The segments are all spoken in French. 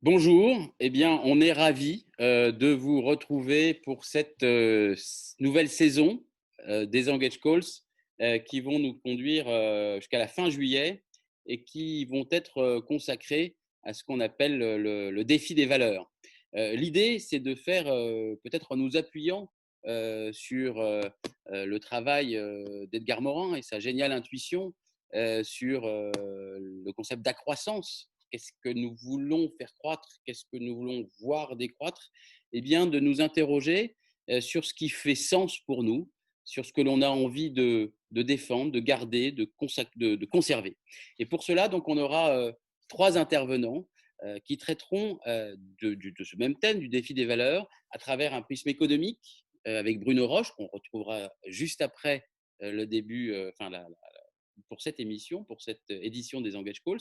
Bonjour, eh bien, on est ravis de vous retrouver pour cette nouvelle saison des Engage Calls qui vont nous conduire jusqu'à la fin juillet et qui vont être consacrés à ce qu'on appelle le défi des valeurs. L'idée, c'est de faire, peut-être en nous appuyant sur le travail d'Edgar Morin et sa géniale intuition sur le concept d'accroissance. Qu'est-ce que nous voulons faire croître? Qu'est-ce que nous voulons voir décroître? Eh bien, de nous interroger sur ce qui fait sens pour nous, sur ce que l'on a envie de défendre, de garder, de conserver. Et pour cela, donc, on aura trois intervenants qui traiteront de ce même thème, du défi des valeurs, à travers un prisme économique, avec Bruno Roche, qu'on retrouvera juste après le début, pour cette émission, pour cette édition des Engage Calls,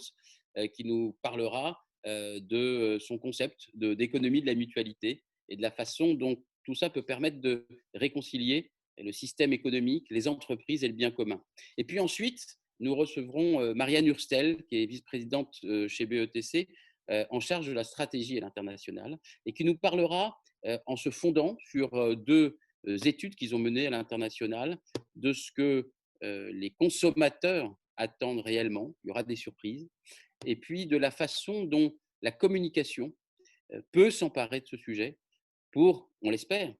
qui nous parlera de son concept d'économie de la mutualité et de la façon dont tout ça peut permettre de réconcilier le système économique, les entreprises et le bien commun. Et puis ensuite, nous recevrons Marianne Hurstel, qui est vice-présidente chez BETC, en charge de la stratégie à l'international, et qui nous parlera, en se fondant sur deux études qu'ils ont menées à l'international, de ce que les consommateurs attendent réellement. Il y aura des surprises. Et puis de la façon dont la communication peut s'emparer de ce sujet pour, on l'espère,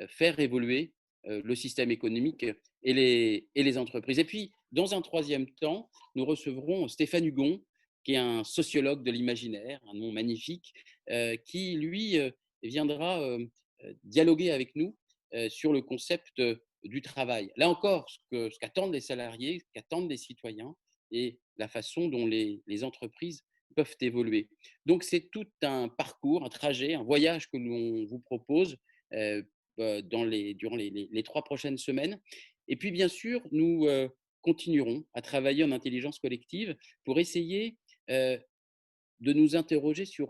faire évoluer le système économique et les entreprises. Et puis, dans un troisième temps, nous recevrons Stéphane Hugon, qui est un sociologue de l'imaginaire, un nom magnifique, qui, lui, viendra dialoguer avec nous sur le concept du travail. Là encore, ce qu'attendent les salariés, ce qu'attendent les citoyens et la façon dont les entreprises peuvent évoluer. Donc, c'est tout un parcours, un trajet, un voyage que l'on vous propose euh, durant les 3 prochaines semaines. Et puis, bien sûr, nous continuerons à travailler en intelligence collective pour essayer de nous interroger sur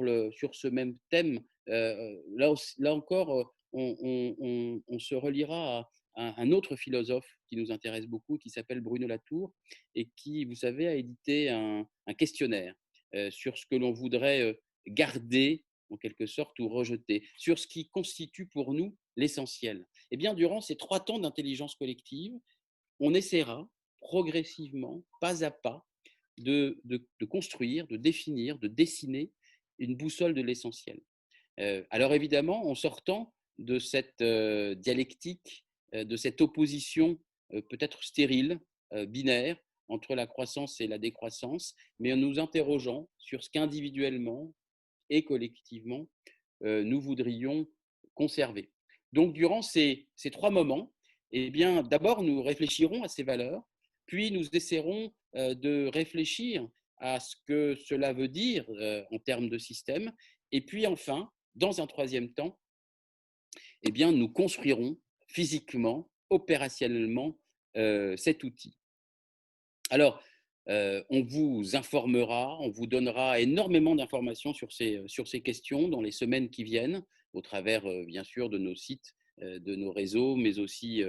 ce même thème. Là encore, on se reliera à un autre philosophe qui nous intéresse beaucoup, qui s'appelle Bruno Latour, et qui, vous savez, a édité un questionnaire sur ce que l'on voudrait garder, en quelque sorte, ou rejeter, sur ce qui constitue pour nous l'essentiel. Eh bien, durant ces 3 temps d'intelligence collective, on essaiera progressivement, pas à pas, de construire, de définir, de dessiner une boussole de l'essentiel. Alors évidemment, en sortant de cette dialectique, de cette opposition peut-être stérile, binaire, entre la croissance et la décroissance, mais en nous interrogeant sur ce qu'individuellement et collectivement, nous voudrions conserver. Donc, durant ces 3 moments, eh bien, d'abord, nous réfléchirons à ces valeurs, puis nous essaierons de réfléchir à ce que cela veut dire en termes de système, et puis enfin, dans un troisième temps, eh bien, nous construirons physiquement, opérationnellement cet outil. Alors, on vous informera, on vous donnera énormément d'informations sur ces questions dans les semaines qui viennent, au travers, bien sûr, de nos sites, de nos réseaux, mais aussi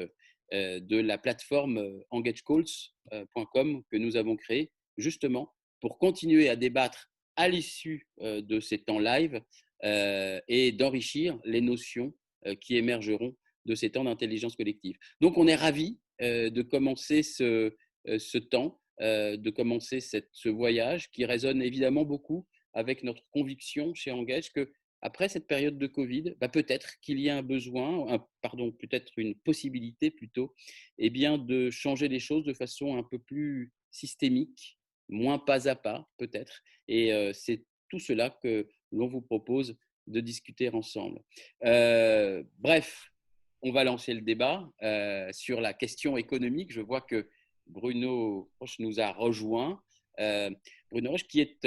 de la plateforme engagecalls.com que nous avons créée, justement, pour continuer à débattre à l'issue de ces temps live et d'enrichir les notions qui émergeront de ces temps d'intelligence collective. Donc, on est ravis de commencer ce temps, de commencer ce voyage qui résonne évidemment beaucoup avec notre conviction chez Engage que après cette période de Covid, bah peut-être qu'il y a un besoin, pardon, peut-être une possibilité plutôt, eh bien de changer les choses de façon un peu plus systémique, moins pas à pas peut-être. Et c'est tout cela que l'on vous propose de discuter ensemble. Bref, on va lancer le débat sur la question économique. Je vois que Bruno Roche nous a rejoint. Bruno Roche qui est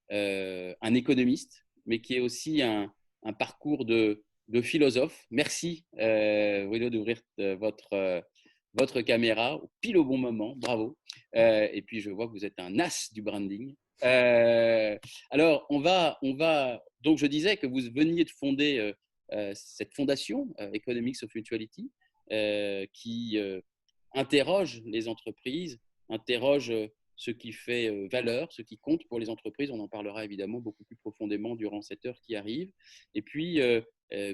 un économiste, mais qui est aussi un parcours de philosophe. Merci Bruno d'ouvrir votre caméra pile au bon moment, bravo. Et puis je vois que vous êtes un as du branding. Alors on va, donc je disais que vous veniez de fonder cette fondation Economics of Mutuality qui interroge les entreprises, interroge ce qui fait valeur, ce qui compte pour les entreprises. On en parlera évidemment beaucoup plus profondément durant cette heure qui arrive. Et puis,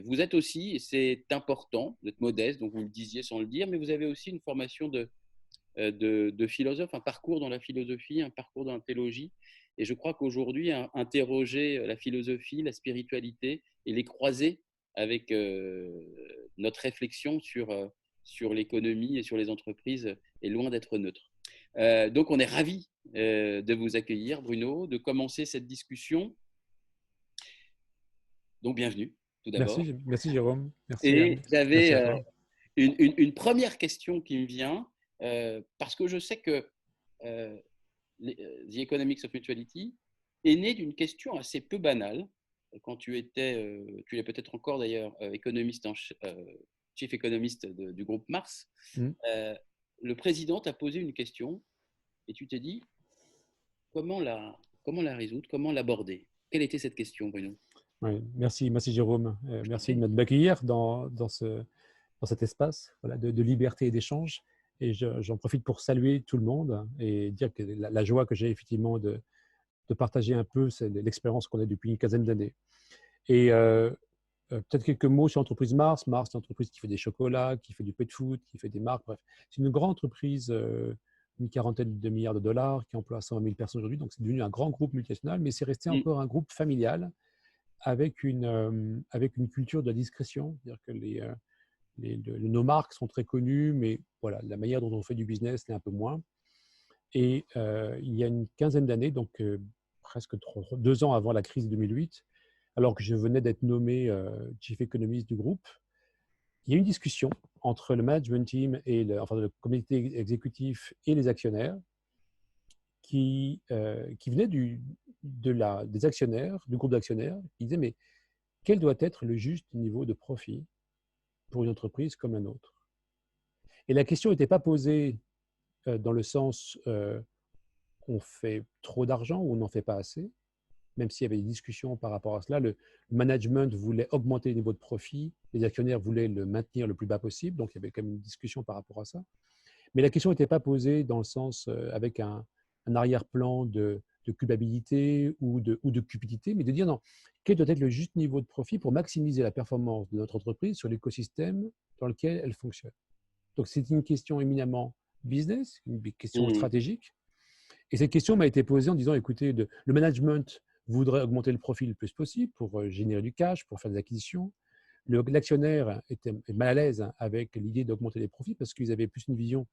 vous êtes aussi, et c'est important, vous êtes modeste, donc vous le disiez sans le dire, mais vous avez aussi une formation de philosophe, un parcours dans la philosophie, un parcours dans la théologie. Et je crois qu'aujourd'hui, interroger la philosophie, la spiritualité et les croiser avec notre réflexion sur l'économie et sur les entreprises est loin d'être neutre. Donc, on est ravis de vous accueillir, Bruno, de commencer cette discussion. Donc, bienvenue, tout d'abord. Merci Jérôme. Et Merci à j'avais toi. une première question qui me vient, parce que je sais que The Economics of Mutuality est né d'une question assez peu banale. Quand tu l'es peut-être encore d'ailleurs, chief économiste du groupe Mars, le président t'a posé une question et tu t'es dit comment la résoudre, comment l'aborder. Quelle était cette question, Bruno? Oui, merci Jérôme. Merci de m'accueillir dans cet espace, voilà, de liberté et d'échange. Et j'en profite pour saluer tout le monde et dire que la joie que j'ai effectivement de partager un peu l'expérience qu'on a depuis une quinzaine d'années. Et peut-être quelques mots sur l'entreprise Mars. Mars, c'est une entreprise qui fait des chocolats, qui fait du pet food, qui fait des marques. Bref, c'est une grande entreprise, une quarantaine de milliards de dollars, qui emploie 120 000 personnes aujourd'hui. Donc, c'est devenu un grand groupe multinational, mais c'est resté encore un groupe familial avec une culture de la discrétion. C'est-à-dire que nos marques sont très connues, mais voilà, la manière dont on fait du business l'est un peu moins. Et il y a une quinzaine d'années, donc presque 2 ans avant la crise de 2008, alors que je venais d'être nommé chief économiste du groupe, il y a eu une discussion entre le management team et le comité exécutif et les actionnaires qui venait des actionnaires, du groupe d'actionnaires. Ils disaient, mais quel doit être le juste niveau de profit pour une entreprise comme la nôtre? Et la question n'était pas posée dans le sens on fait trop d'argent ou on n'en fait pas assez, même s'il y avait des discussions par rapport à cela. Le management voulait augmenter le niveau de profit, les actionnaires voulaient le maintenir le plus bas possible, donc il y avait quand même une discussion par rapport à ça. Mais la question n'était pas posée dans le sens avec un arrière-plan de culpabilité ou de cupidité, mais de dire non, quel doit être le juste niveau de profit pour maximiser la performance de notre entreprise sur l'écosystème dans lequel elle fonctionne. Donc c'est une question éminemment business, une question stratégique. Et cette question m'a été posée en disant, écoutez, le management voudrait augmenter le profit le plus possible pour générer du cash, pour faire des acquisitions. L'actionnaire est mal à l'aise avec l'idée d'augmenter les profits parce qu'ils avaient plus une vision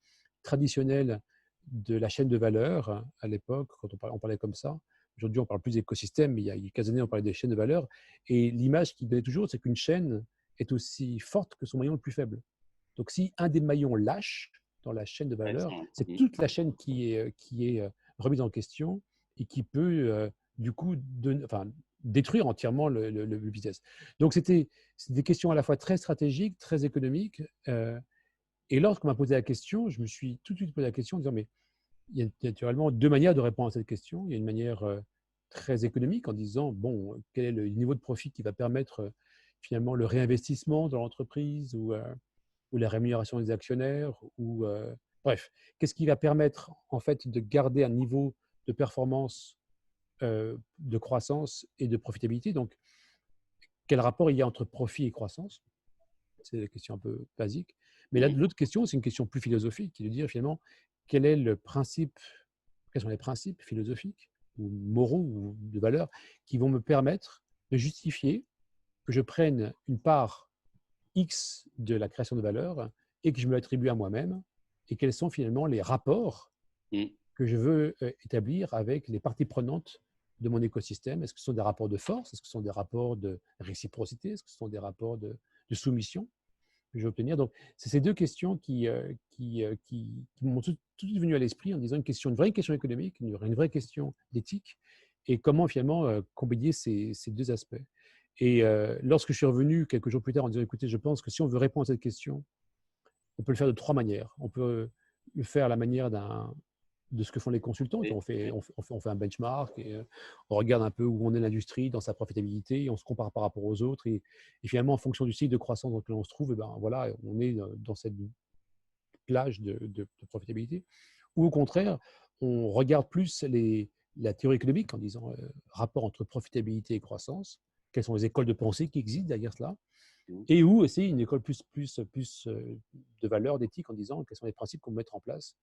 traditionnelle de la chaîne de valeur à l'époque, quand on parlait comme ça. Aujourd'hui, on parle plus d'écosystème, mais il y a quelques années, on parlait des chaînes de valeur. Et l'image qui donnait toujours, c'est qu'une chaîne est aussi forte que son maillon le plus faible. Donc, si un des maillons lâche dans la chaîne de valeur, c'est toute la chaîne qui est remise en question et qui peut, du coup, détruire entièrement le business. Donc, c'est des questions à la fois très stratégiques, très économiques. Et lorsqu'on m'a posé la question, je me suis tout de suite posé la question en disant, mais il y a naturellement 2 manières de répondre à cette question. Il y a une manière très économique en disant, bon, quel est le niveau de profit qui va permettre finalement le réinvestissement dans l'entreprise ou la rémunération des actionnaires bref, qu'est-ce qui va permettre en fait de garder un niveau de performance, de croissance et de profitabilité. Donc, quel rapport il y a entre profit et croissance? C'est la question un peu basique. Mais là, l'autre question, c'est une question plus philosophique, qui est de dire finalement quel est le principe, quels sont les principes philosophiques ou moraux ou de valeurs qui vont me permettre de justifier que je prenne une part X de la création de valeur et que je me l'attribue à moi-même, et quels sont finalement les rapports que je veux établir avec les parties prenantes de mon écosystème. Est-ce que ce sont des rapports de force? Est-ce que ce sont des rapports de réciprocité? Est-ce que ce sont des rapports de soumission que je vais obtenir? Donc, c'est ces 2 questions qui m'ont tout de suite venu à l'esprit en disant une vraie question économique, une vraie question d'éthique, et comment finalement combiner ces 2 aspects. Et lorsque je suis revenu quelques jours plus tard en disant, écoutez, je pense que si on veut répondre à cette question, on peut le faire de 3 manières. On peut le faire à la manière de ce que font les consultants. On fait un benchmark et on regarde un peu où on est l'industrie dans sa profitabilité, et on se compare par rapport aux autres. Et finalement, en fonction du cycle de croissance dans lequel on se trouve, et ben, voilà, on est dans cette plage de profitabilité. Ou au contraire, on regarde plus la théorie économique en disant rapport entre profitabilité et croissance, quelles sont les écoles de pensée qui existent derrière cela, Mhm. et où aussi une école plus de valeurs, d'éthique, en disant quels sont les principes qu'on peut mettre en place.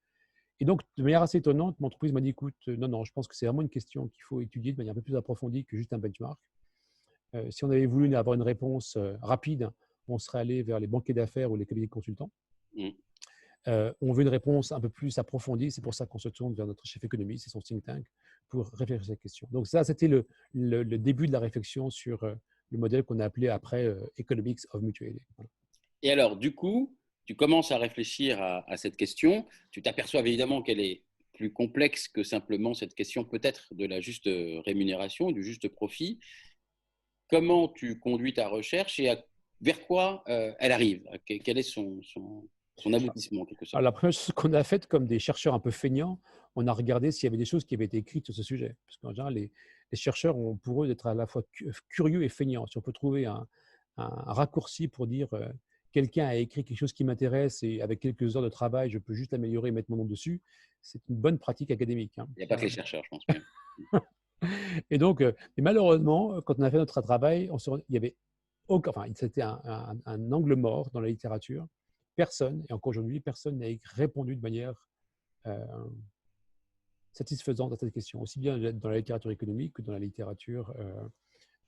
Et donc, de manière assez étonnante, mon entreprise m'a dit, écoute, non, je pense que c'est vraiment une question qu'il faut étudier de manière un peu plus approfondie que juste un benchmark. Si on avait voulu avoir une réponse rapide, on serait allé vers les banquiers d'affaires ou les cabinets de consultants. Mhm. On veut une réponse un peu plus approfondie, c'est pour ça qu'on se tourne vers notre chef économiste et son think tank pour réfléchir à cette question. Donc ça, c'était le début de la réflexion sur le modèle qu'on a appelé après Economics of Mutuality. Voilà. Et alors, du coup, tu commences à réfléchir à cette question. Tu t'aperçois évidemment qu'elle est plus complexe que simplement cette question peut-être de la juste rémunération, du juste profit. Comment tu conduis ta recherche et vers quoi elle arrive? Quel est son aboutissement en quelque Alors, sorte? la première chose qu'on a faite, comme des chercheurs un peu feignants, on a regardé s'il y avait des choses qui avaient été écrites sur ce sujet. Parce qu'en général, les chercheurs ont pour eux d'être à la fois curieux et feignants. Si on peut trouver un raccourci pour dire quelqu'un a écrit quelque chose qui m'intéresse et avec quelques heures de travail, je peux juste l'améliorer et mettre mon nom dessus, c'est une bonne pratique académique. Hein. Il n'y a pas que les chercheurs, je pense bien. Et donc, et malheureusement, quand on a fait notre travail, il y avait aucun, enfin, c'était un angle mort dans la littérature. Personne, et encore aujourd'hui, personne n'a répondu de manière euh, satisfaisante à cette question, aussi bien dans la littérature économique que dans la littérature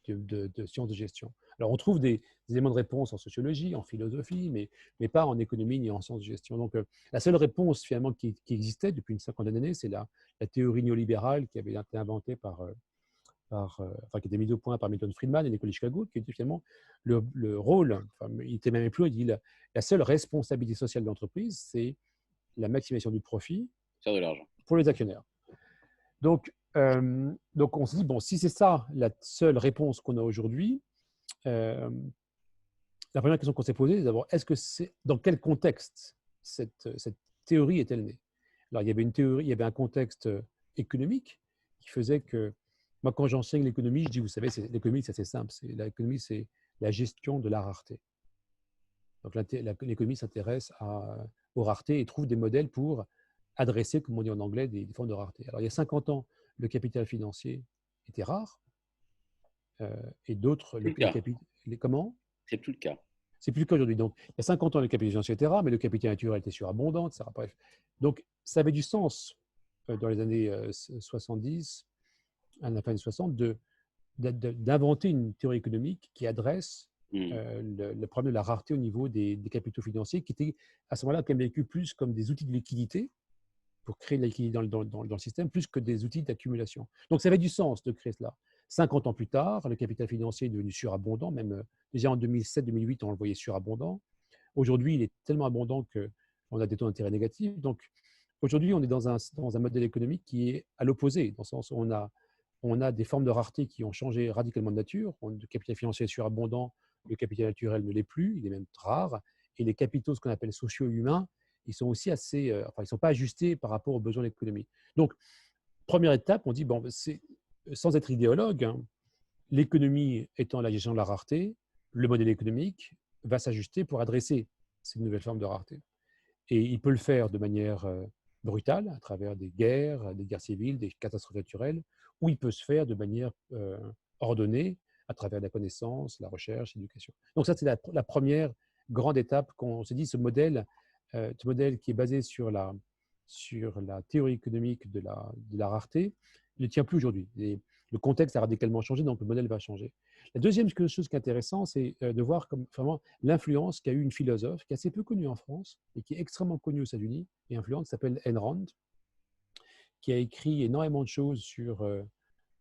de sciences de gestion. Alors, on trouve des éléments de réponse en sociologie, en philosophie, mais pas en économie ni en sciences de gestion. Donc, la seule réponse finalement qui existait depuis une cinquantaine d'années, c'est la théorie néolibérale qui avait été inventée enfin, qui était mise au point par Milton Friedman et l'école de Chicago, qui était finalement le rôle, enfin, il était même plus, il dit la seule responsabilité sociale de l'entreprise, c'est la maximisation du profit Faire de l'argent. pour les actionnaires. Donc on se dit, bon, si c'est ça la seule réponse qu'on a aujourd'hui, euh, la première question qu'on s'est posée, c'est d'abord, dans quel contexte cette théorie est-elle née? Alors, il y avait une théorie, il y avait un contexte économique qui faisait que, moi, quand j'enseigne l'économie, je dis, vous savez, l'économie, c'est assez simple. L'économie, c'est la gestion de la rareté. Donc, l'économie s'intéresse aux raretés et trouve des modèles pour adresser, comme on dit en anglais, des formes de rareté. Alors, il y a 50 ans, le capital financier était rare et d'autres, C'est plus le cas. comment? C'est plus le cas. C'est plus qu'aujourd'hui. Donc, il y a 50 ans, le capital financier était rare, mais le capital naturel était surabondant, etc. Bref. Donc, ça avait du sens dans les années 70, à la fin des 60, d'inventer une théorie économique qui adresse Mmh. le problème de la rareté au niveau des capitaux financiers, qui étaient à ce moment-là quand même vécus plus comme des outils de liquidité pour créer de la liquidité dans le système, plus que des outils d'accumulation. Donc, ça avait du sens de créer cela. 50 ans plus tard, le capital financier est devenu surabondant, même déjà en 2007-2008, on le voyait surabondant. Aujourd'hui, il est tellement abondant qu'on a des taux d'intérêt négatifs. Donc, aujourd'hui, on est dans un modèle économique qui est à l'opposé, dans le sens où on a des formes de rareté qui ont changé radicalement de nature. Le capital financier est surabondant, le capital naturel ne l'est plus, il est même rare. Et les capitaux, ce qu'on appelle socio-humains, ils sont aussi assez, enfin, ils ne sont pas ajustés par rapport aux besoins de l'économie. Donc, première étape, on dit, bon, sans être idéologue, hein, l'économie étant la gestion de la rareté, le modèle économique va s'ajuster pour adresser ces nouvelles formes de rareté. Et il peut le faire de manière brutale, à travers des guerres civiles, des catastrophes naturelles, ou il peut se faire de manière ordonnée, à travers la connaissance, la recherche, l'éducation. Donc ça, c'est la première grande étape qu'on s'est dit, ce modèle qui est basé sur la théorie économique de la rareté, ne tient plus aujourd'hui. Le contexte a radicalement changé, donc le modèle va changer. La deuxième chose qui est intéressante, c'est de voir comme, vraiment l'influence qu'a eu une philosophe qui est assez peu connue en France et qui est extrêmement connue aux États-Unis et influente, qui s'appelle Ayn Rand, qui a écrit énormément de choses sur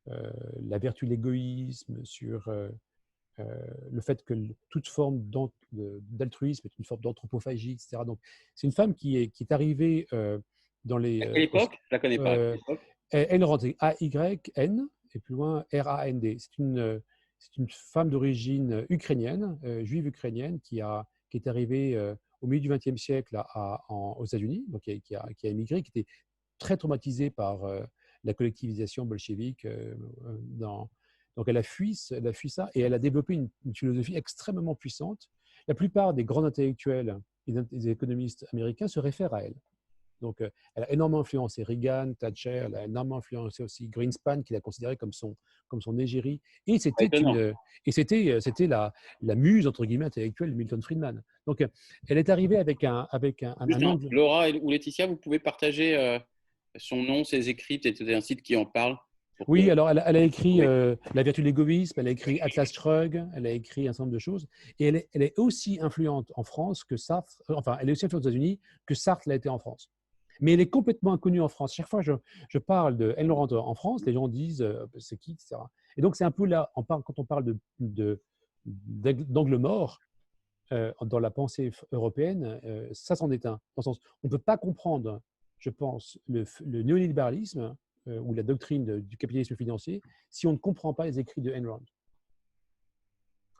la vertu de l'égoïsme, sur le fait que toute forme d'altruisme est une forme d'anthropophagie, etc. Donc, c'est une femme qui est arrivée dans À les... quelle époque? Je la connais pas. À quelle époque? Ayn Rand, c'est A-Y-N, et plus loin R-A-N-D. C'est une femme d'origine ukrainienne, juive ukrainienne, qui est arrivée au milieu du XXe siècle aux États-Unis, donc qui a émigré, qui était très traumatisée par la collectivisation bolchevique. Donc elle a fui ça et elle a développé une philosophie extrêmement puissante. La plupart des grands intellectuels et des économistes américains se réfèrent à elle. Donc, elle a énormément influencé Reagan, Thatcher, elle a énormément influencé aussi Greenspan, qu'il a considéré comme son égérie. Et Pas étonnant. c'était la muse, entre guillemets, intellectuelle de Milton Friedman. Donc, elle est arrivée avec un Juste, angle. Laura ou Laetitia, vous pouvez partager son nom, ses écrits, peut-être un site qui en parle pour que Oui, alors elle a écrit oui, La vertu de l'égoïsme, elle a écrit Atlas Shrugged, elle a écrit un certain nombre de choses. Et elle est aussi influente en France que Sartre, enfin, elle est aussi influente aux États-Unis que Sartre l'a été en France. Mais elle est complètement inconnue en France. Chaque fois que je parle de Ayn Rand en France, les gens disent c'est qui, etc. Et donc, c'est un peu là, quand on parle d'angle mort dans la pensée européenne, ça c'en est un. Dans le sens, on ne peut pas comprendre, je pense, le néolibéralisme ou la doctrine du capitalisme financier si on ne comprend pas les écrits de Ayn Rand.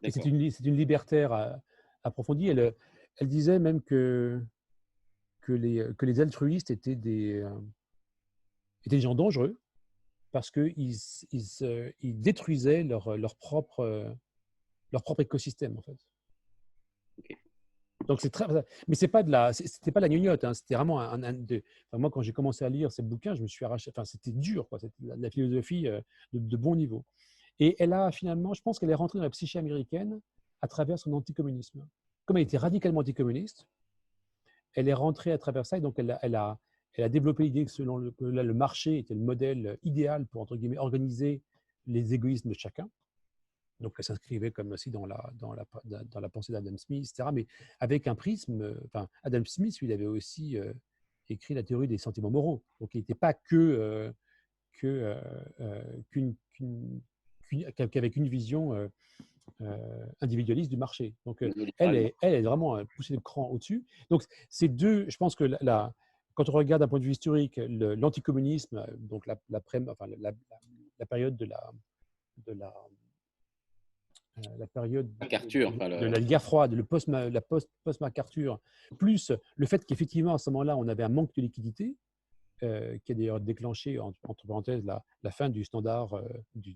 Et c'est d'accord. une libertaire approfondie. Elle disait même que les altruistes étaient des gens dangereux parce qu'ils détruisaient leur propre écosystème, en fait. Ok. Donc c'est très, mais c'était pas de la gnognotte, hein, c'était vraiment enfin, moi quand j'ai commencé à lire ces bouquins, je me suis arraché, enfin c'était dur, quoi, c'était de la philosophie de bon niveau. Et elle a finalement, je pense qu'elle est rentrée dans la psyché américaine à travers son anticommunisme. Comme elle était radicalement anticommuniste, elle est rentrée à travers ça et donc elle a développé l'idée que le marché était le modèle idéal pour, entre guillemets, organiser les égoïsmes de chacun. Donc, elle s'inscrivait comme aussi dans la pensée d'Adam Smith, etc. Mais avec un prisme, enfin, Adam Smith, lui, il avait aussi écrit la théorie des sentiments moraux. Donc, il n'était pas qu'avec une vision individualiste du marché. Donc, elle Néolibéral, est vraiment poussée le cran au-dessus. Donc, ces deux, je pense que quand on regarde d'un point de vue historique, l'anticommunisme, donc enfin, la période la période MacArthur, enfin de la guerre froide, la post-MacArthur, plus le fait qu'effectivement, à ce moment-là, on avait un manque de liquidité, qui a d'ailleurs déclenché, entre parenthèses, la fin du standard, du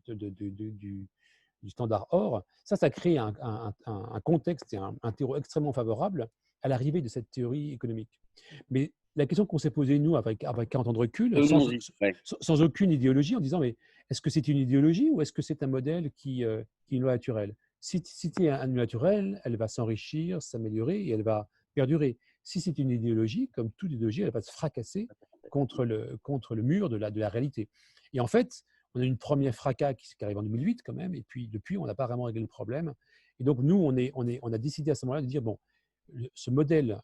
standard or. Ça crée un contexte et un terreau extrêmement favorable à l'arrivée de cette théorie économique. Mais la question qu'on s'est posée, nous, avec 40 ans de recul, venons-y. Ouais. sans aucune idéologie, en disant, mais est-ce que c'est une idéologie ou est-ce que c'est un modèle qui est une loi naturelle? Si c'est une loi naturelle, elle va s'enrichir, s'améliorer et elle va perdurer. Si c'est une idéologie, comme toute idéologie, elle va se fracasser contre le mur de la réalité. Et en fait, on a eu une première fracas qui arrive en 2008 quand même, et puis depuis, on n'a pas vraiment réglé le problème. Et donc, nous, on a décidé à ce moment-là de dire, bon, ce modèle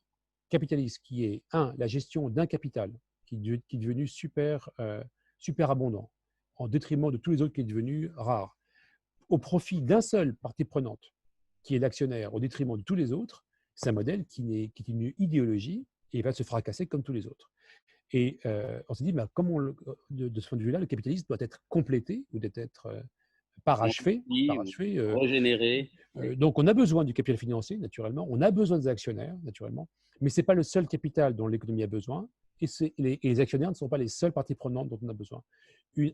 capitaliste qui est, la gestion d'un capital qui est devenu super abondant, en détriment de tous les autres qui est devenu rare, au profit d'un seul partie prenante, qui est l'actionnaire, au détriment de tous les autres, c'est un modèle qui est une idéologie et il va se fracasser comme tous les autres. Et on s'est dit, de ce point de vue-là, le capitalisme doit être complété ou doit être parachevé. Régénérer. Oui. Donc, on a besoin du capital financier, naturellement. On a besoin des actionnaires, naturellement. Mais ce n'est pas le seul capital dont l'économie a besoin. Et les actionnaires ne sont pas les seules parties prenantes dont on a besoin.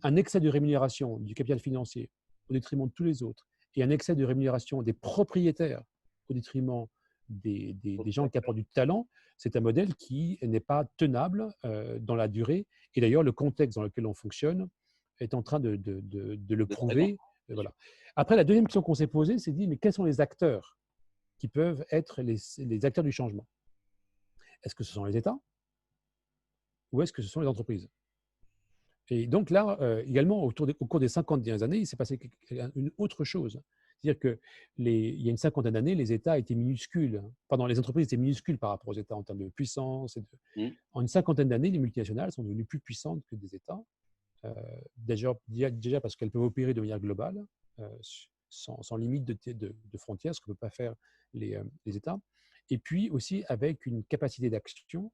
Un excès de rémunération du capital financier au détriment de tous les autres et un excès de rémunération des propriétaires au détriment des gens qui apportent du talent, c'est un modèle qui n'est pas tenable dans la durée. Et d'ailleurs, le contexte dans lequel on fonctionne est en train de le prouver. Voilà. Après, la deuxième question qu'on s'est posée, c'est dit, mais quels sont les acteurs qui peuvent être les acteurs du changement? Est-ce que ce sont les États ou est-ce que ce sont les entreprises? Et donc là, également, au cours des 50 dernières années, il s'est passé une autre chose. C'est-à-dire qu'il y a une cinquantaine d'années, les États étaient minuscules. Pardon, les entreprises étaient minuscules par rapport aux États en termes de puissance. En une cinquantaine d'années, les multinationales sont devenues plus puissantes que des États. Déjà parce qu'elles peuvent opérer de manière globale, sans limite de frontières, ce que ne peuvent pas faire les États. Et puis aussi avec une capacité d'action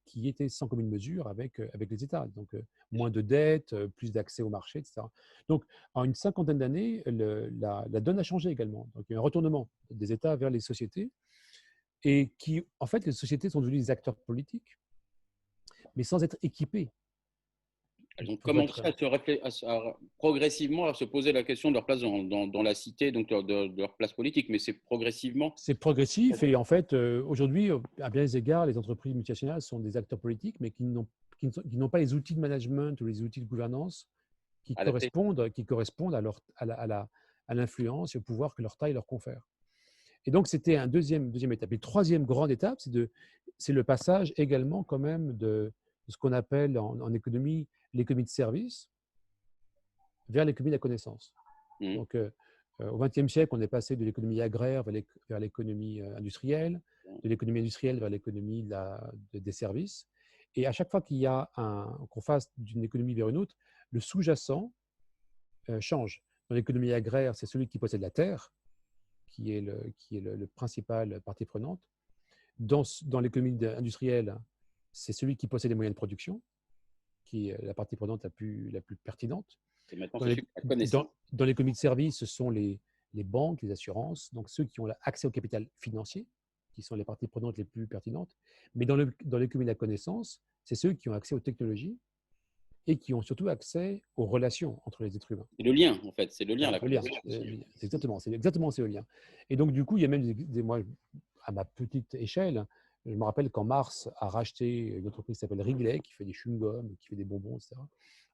qui était sans commune mesure avec les États. Donc, moins de dettes, plus d'accès au marché, etc. Donc, en une cinquantaine d'années, la donne a changé également. Donc, il y a eu un retournement des États vers les sociétés et en fait, les sociétés sont devenues des acteurs politiques, mais sans être équipées Elles ont commencé votre, progressivement à se poser la question de leur place dans la cité, donc de leur place politique, mais c'est progressivement. c'est progressif et en fait, aujourd'hui, à bien des égards, les entreprises multinationales sont des acteurs politiques, mais qui n'ont pas les outils de management ou les outils de gouvernance Adaptées. qui correspondent à l'influence et au pouvoir que leur taille leur confère. Et donc, c'était un deuxième étape. Et troisième grande étape, c'est le passage également quand même de ce qu'on appelle en économie l'économie de service vers l'économie de la connaissance. Mmh. Donc, au XXe siècle, on est passé de l'économie agraire vers l'économie industrielle, de l'économie industrielle vers l'économie des services. Et à chaque fois qu'on fasse d'une économie vers une autre, le sous-jacent change. Dans l'économie agraire, c'est celui qui possède la terre, qui est le principal partie prenante. Dans l'économie industrielle, c'est celui qui possède les moyens de production, qui est la partie prenante la plus pertinente. Et maintenant, c'est la connaissance. Dans l'économie de service, ce sont les banques, les assurances, donc ceux qui ont accès au capital financier, qui sont les parties prenantes les plus pertinentes. Mais dans l'économie de la connaissance, c'est ceux qui ont accès aux technologies et qui ont surtout accès aux relations entre les êtres humains. C'est le lien, en fait. C'est le lien, la connaissance. C'est exactement, c'est le lien. Et donc, du coup, il y a même moi, à ma petite échelle, je me rappelle quand Mars a racheté une entreprise qui s'appelle Wrigley, qui fait des chewing-gums, qui fait des bonbons, etc.,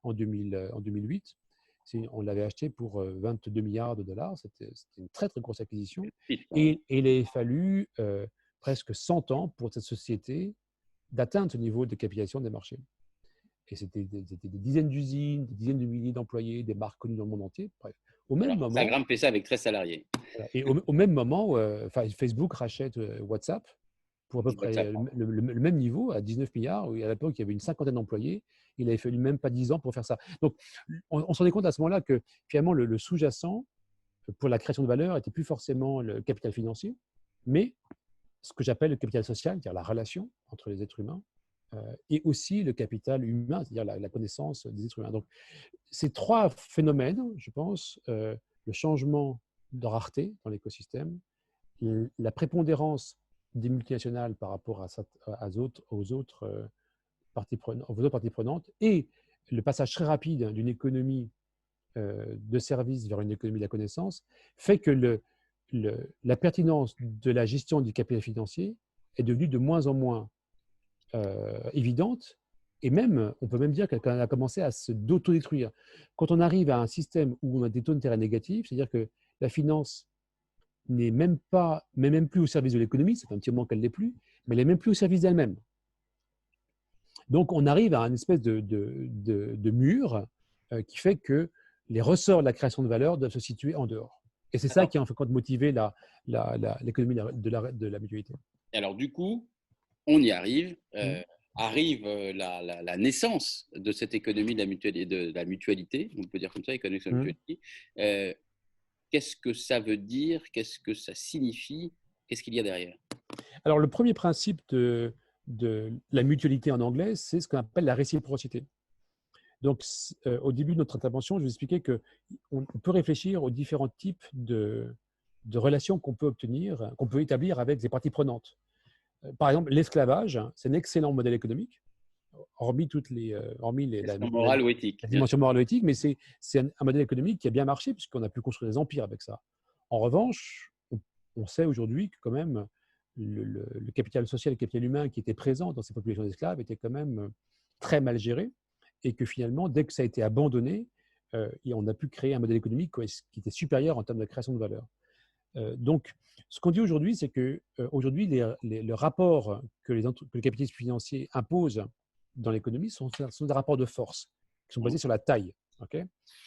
en 2008. On l'avait acheté pour 22 milliards de dollars. C'était une très, très grosse acquisition. Et il a fallu presque 100 ans pour cette société d'atteindre ce niveau de capitalisation des marchés. Et c'était des dizaines d'usines, des dizaines de milliers d'employés, des marques connues dans le monde entier. Bref, au même moment. Instagram fait ça avec 13 salariés. Voilà, et au même moment, Facebook rachète WhatsApp pour à peu près le même niveau, à 19 milliards. Où à l'époque, il y avait une cinquantaine d'employés. Il avait fallu même pas 10 ans pour faire ça. Donc, on se rendait compte à ce moment-là que finalement, le sous-jacent pour la création de valeur n'était plus forcément le capital financier, mais ce que j'appelle le capital social, c'est-à-dire la relation entre les êtres humains, et aussi le capital humain, c'est-à-dire la connaissance des êtres humains. Donc, ces trois phénomènes, je pense, le changement de rareté dans l'écosystème, la prépondérance des multinationales par rapport aux autres parties prenantes et le passage très rapide d'une économie de service vers une économie de la connaissance fait que la pertinence de la gestion du capital financier est devenue de moins en moins évidente, et même, on peut même dire qu'elle a commencé à d'autodétruire. Quand on arrive à un système où on a des taux d'intérêt négatifs, c'est-à-dire que la finance n'est même plus au service de l'économie, c'est un petit moment qu'elle ne l'est plus, mais elle n'est même plus au service d'elle-même. Donc, on arrive à une espèce de mur qui fait que les ressorts de la création de valeur doivent se situer en dehors. Et c'est ça qui a en fait motivé l'économie de la mutualité. Alors, du coup, on y arrive. Arrive la naissance de cette économie de la mutualité, on peut dire comme ça, économie de la mutualité. Qu'est-ce que ça veut dire? Qu'est-ce que ça signifie? Qu'est-ce qu'il y a derrière? Alors, le premier principe de la mutualité en anglais, c'est ce qu'on appelle la réciprocité. Donc, au début de notre intervention, je vais expliquer qu'on peut réfléchir aux différents types de relations qu'on peut établir avec des parties prenantes. Par exemple, l'esclavage, c'est un excellent modèle économique, hormis la morale ou éthique. La dimension morale ou éthique, mais c'est un modèle économique qui a bien marché puisqu'on a pu construire des empires avec ça. En revanche, on sait aujourd'hui que quand même le capital social et le capital humain qui était présent dans ces populations d'esclaves était quand même très mal géré, et que finalement, dès que ça a été abandonné, on a pu créer un modèle économique qui était supérieur en termes de création de valeur. Donc, ce qu'on dit aujourd'hui, c'est que aujourd'hui, le rapport que le capitalisme financier impose dans l'économie sont des rapports de force qui sont basés sur la taille. Okay,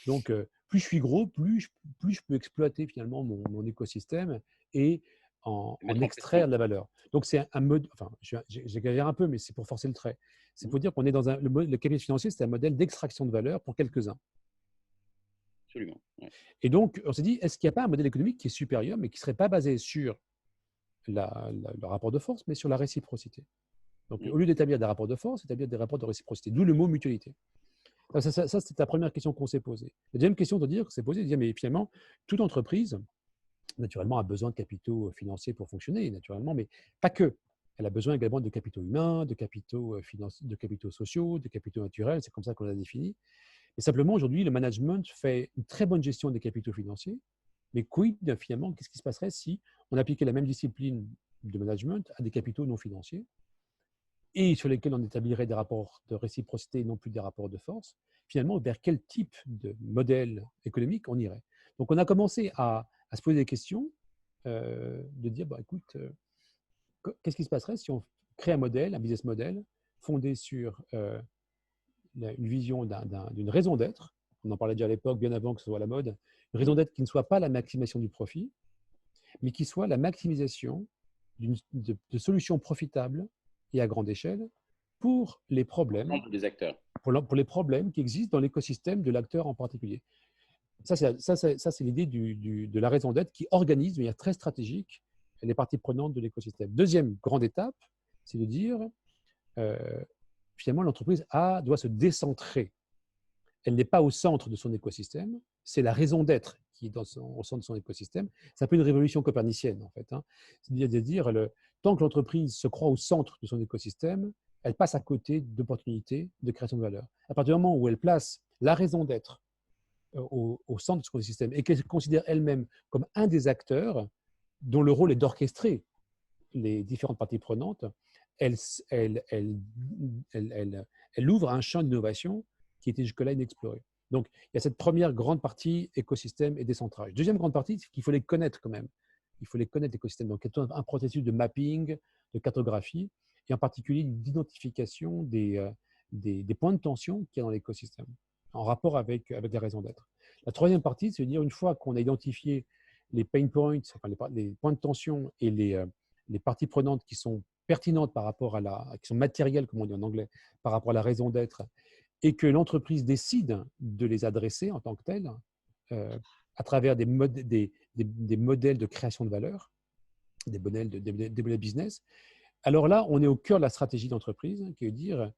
donc, plus je suis gros, plus je peux exploiter finalement mon écosystème et en extraire de la valeur. Donc, c'est un mode, enfin, j'exagère un peu, mais c'est pour forcer le trait. C'est pour dire qu'on est dans le capitalisme financier, c'est un modèle d'extraction de valeur pour quelques-uns. Absolument. Ouais. Et donc, on s'est dit, est-ce qu'il n'y a pas un modèle économique qui est supérieur, mais qui ne serait pas basé sur le rapport de force, mais sur la réciprocité? Donc, au lieu d'établir des rapports de force, établir des rapports de réciprocité, d'où le mot mutualité. Ça c'est la première question qu'on s'est posée. La deuxième question c'est posée, de dire, mais finalement, toute entreprise, naturellement, a besoin de capitaux financiers pour fonctionner, naturellement, mais pas que. Elle a besoin également de capitaux humains, de capitaux financiers, de capitaux sociaux, de capitaux naturels. C'est comme ça qu'on l'a défini. Et simplement, aujourd'hui, le management fait une très bonne gestion des capitaux financiers. Mais quid, finalement, qu'est-ce qui se passerait si on appliquait la même discipline de management à des capitaux non financiers et sur lesquels on établirait des rapports de réciprocité et non plus des rapports de force? Finalement, vers quel type de modèle économique on irait? Donc, on a commencé à se poser des questions, de dire, bah, écoute, qu'est-ce qui se passerait si on crée un modèle, un business model, fondé sur une vision d'une raison d'être? On en parlait déjà à l'époque, bien avant que ce soit la mode. Une raison d'être qui ne soit pas la maximisation du profit, mais qui soit la maximisation de solutions profitables et à grande échelle pour les problèmes, Des acteurs. pour les problèmes qui existent dans l'écosystème de l'acteur en particulier. Ça, c'est l'idée de la raison d'être qui organise de manière très stratégique les parties prenantes de l'écosystème. Deuxième grande étape, c'est de dire, finalement, l'entreprise doit se décentrer. Elle n'est pas au centre de son écosystème, c'est la raison d'être qui est au centre de son écosystème. C'est un peu une révolution copernicienne, en fait. Hein. C'est-à-dire de dire, tant que l'entreprise se croit au centre de son écosystème, elle passe à côté d'opportunités de création de valeur. À partir du moment où elle place la raison d'être au centre de son écosystème et qu'elle se considère elle-même comme un des acteurs dont le rôle est d'orchestrer les différentes parties prenantes, elle ouvre un champ d'innovation qui était jusque-là inexploré. Donc, il y a cette première grande partie écosystème et décentrage. Deuxième grande partie, c'est qu'il faut les connaître quand même. Il faut les connaître, l'écosystème. Donc, il y a un processus de mapping, de cartographie, et en particulier d'identification des points de tension qu'il y a dans l'écosystème, en rapport avec la raison d'être. La troisième partie, c'est de dire, une fois qu'on a identifié les pain points, enfin les points de tension et les parties prenantes qui sont pertinentes par rapport qui sont matérielles, comme on dit en anglais, par rapport à la raison d'être, et que l'entreprise décide de les adresser en tant que telles, à travers des modèles de création de valeur, des modèles business, alors là, on est au cœur de la stratégie d'entreprise, qui est de dire,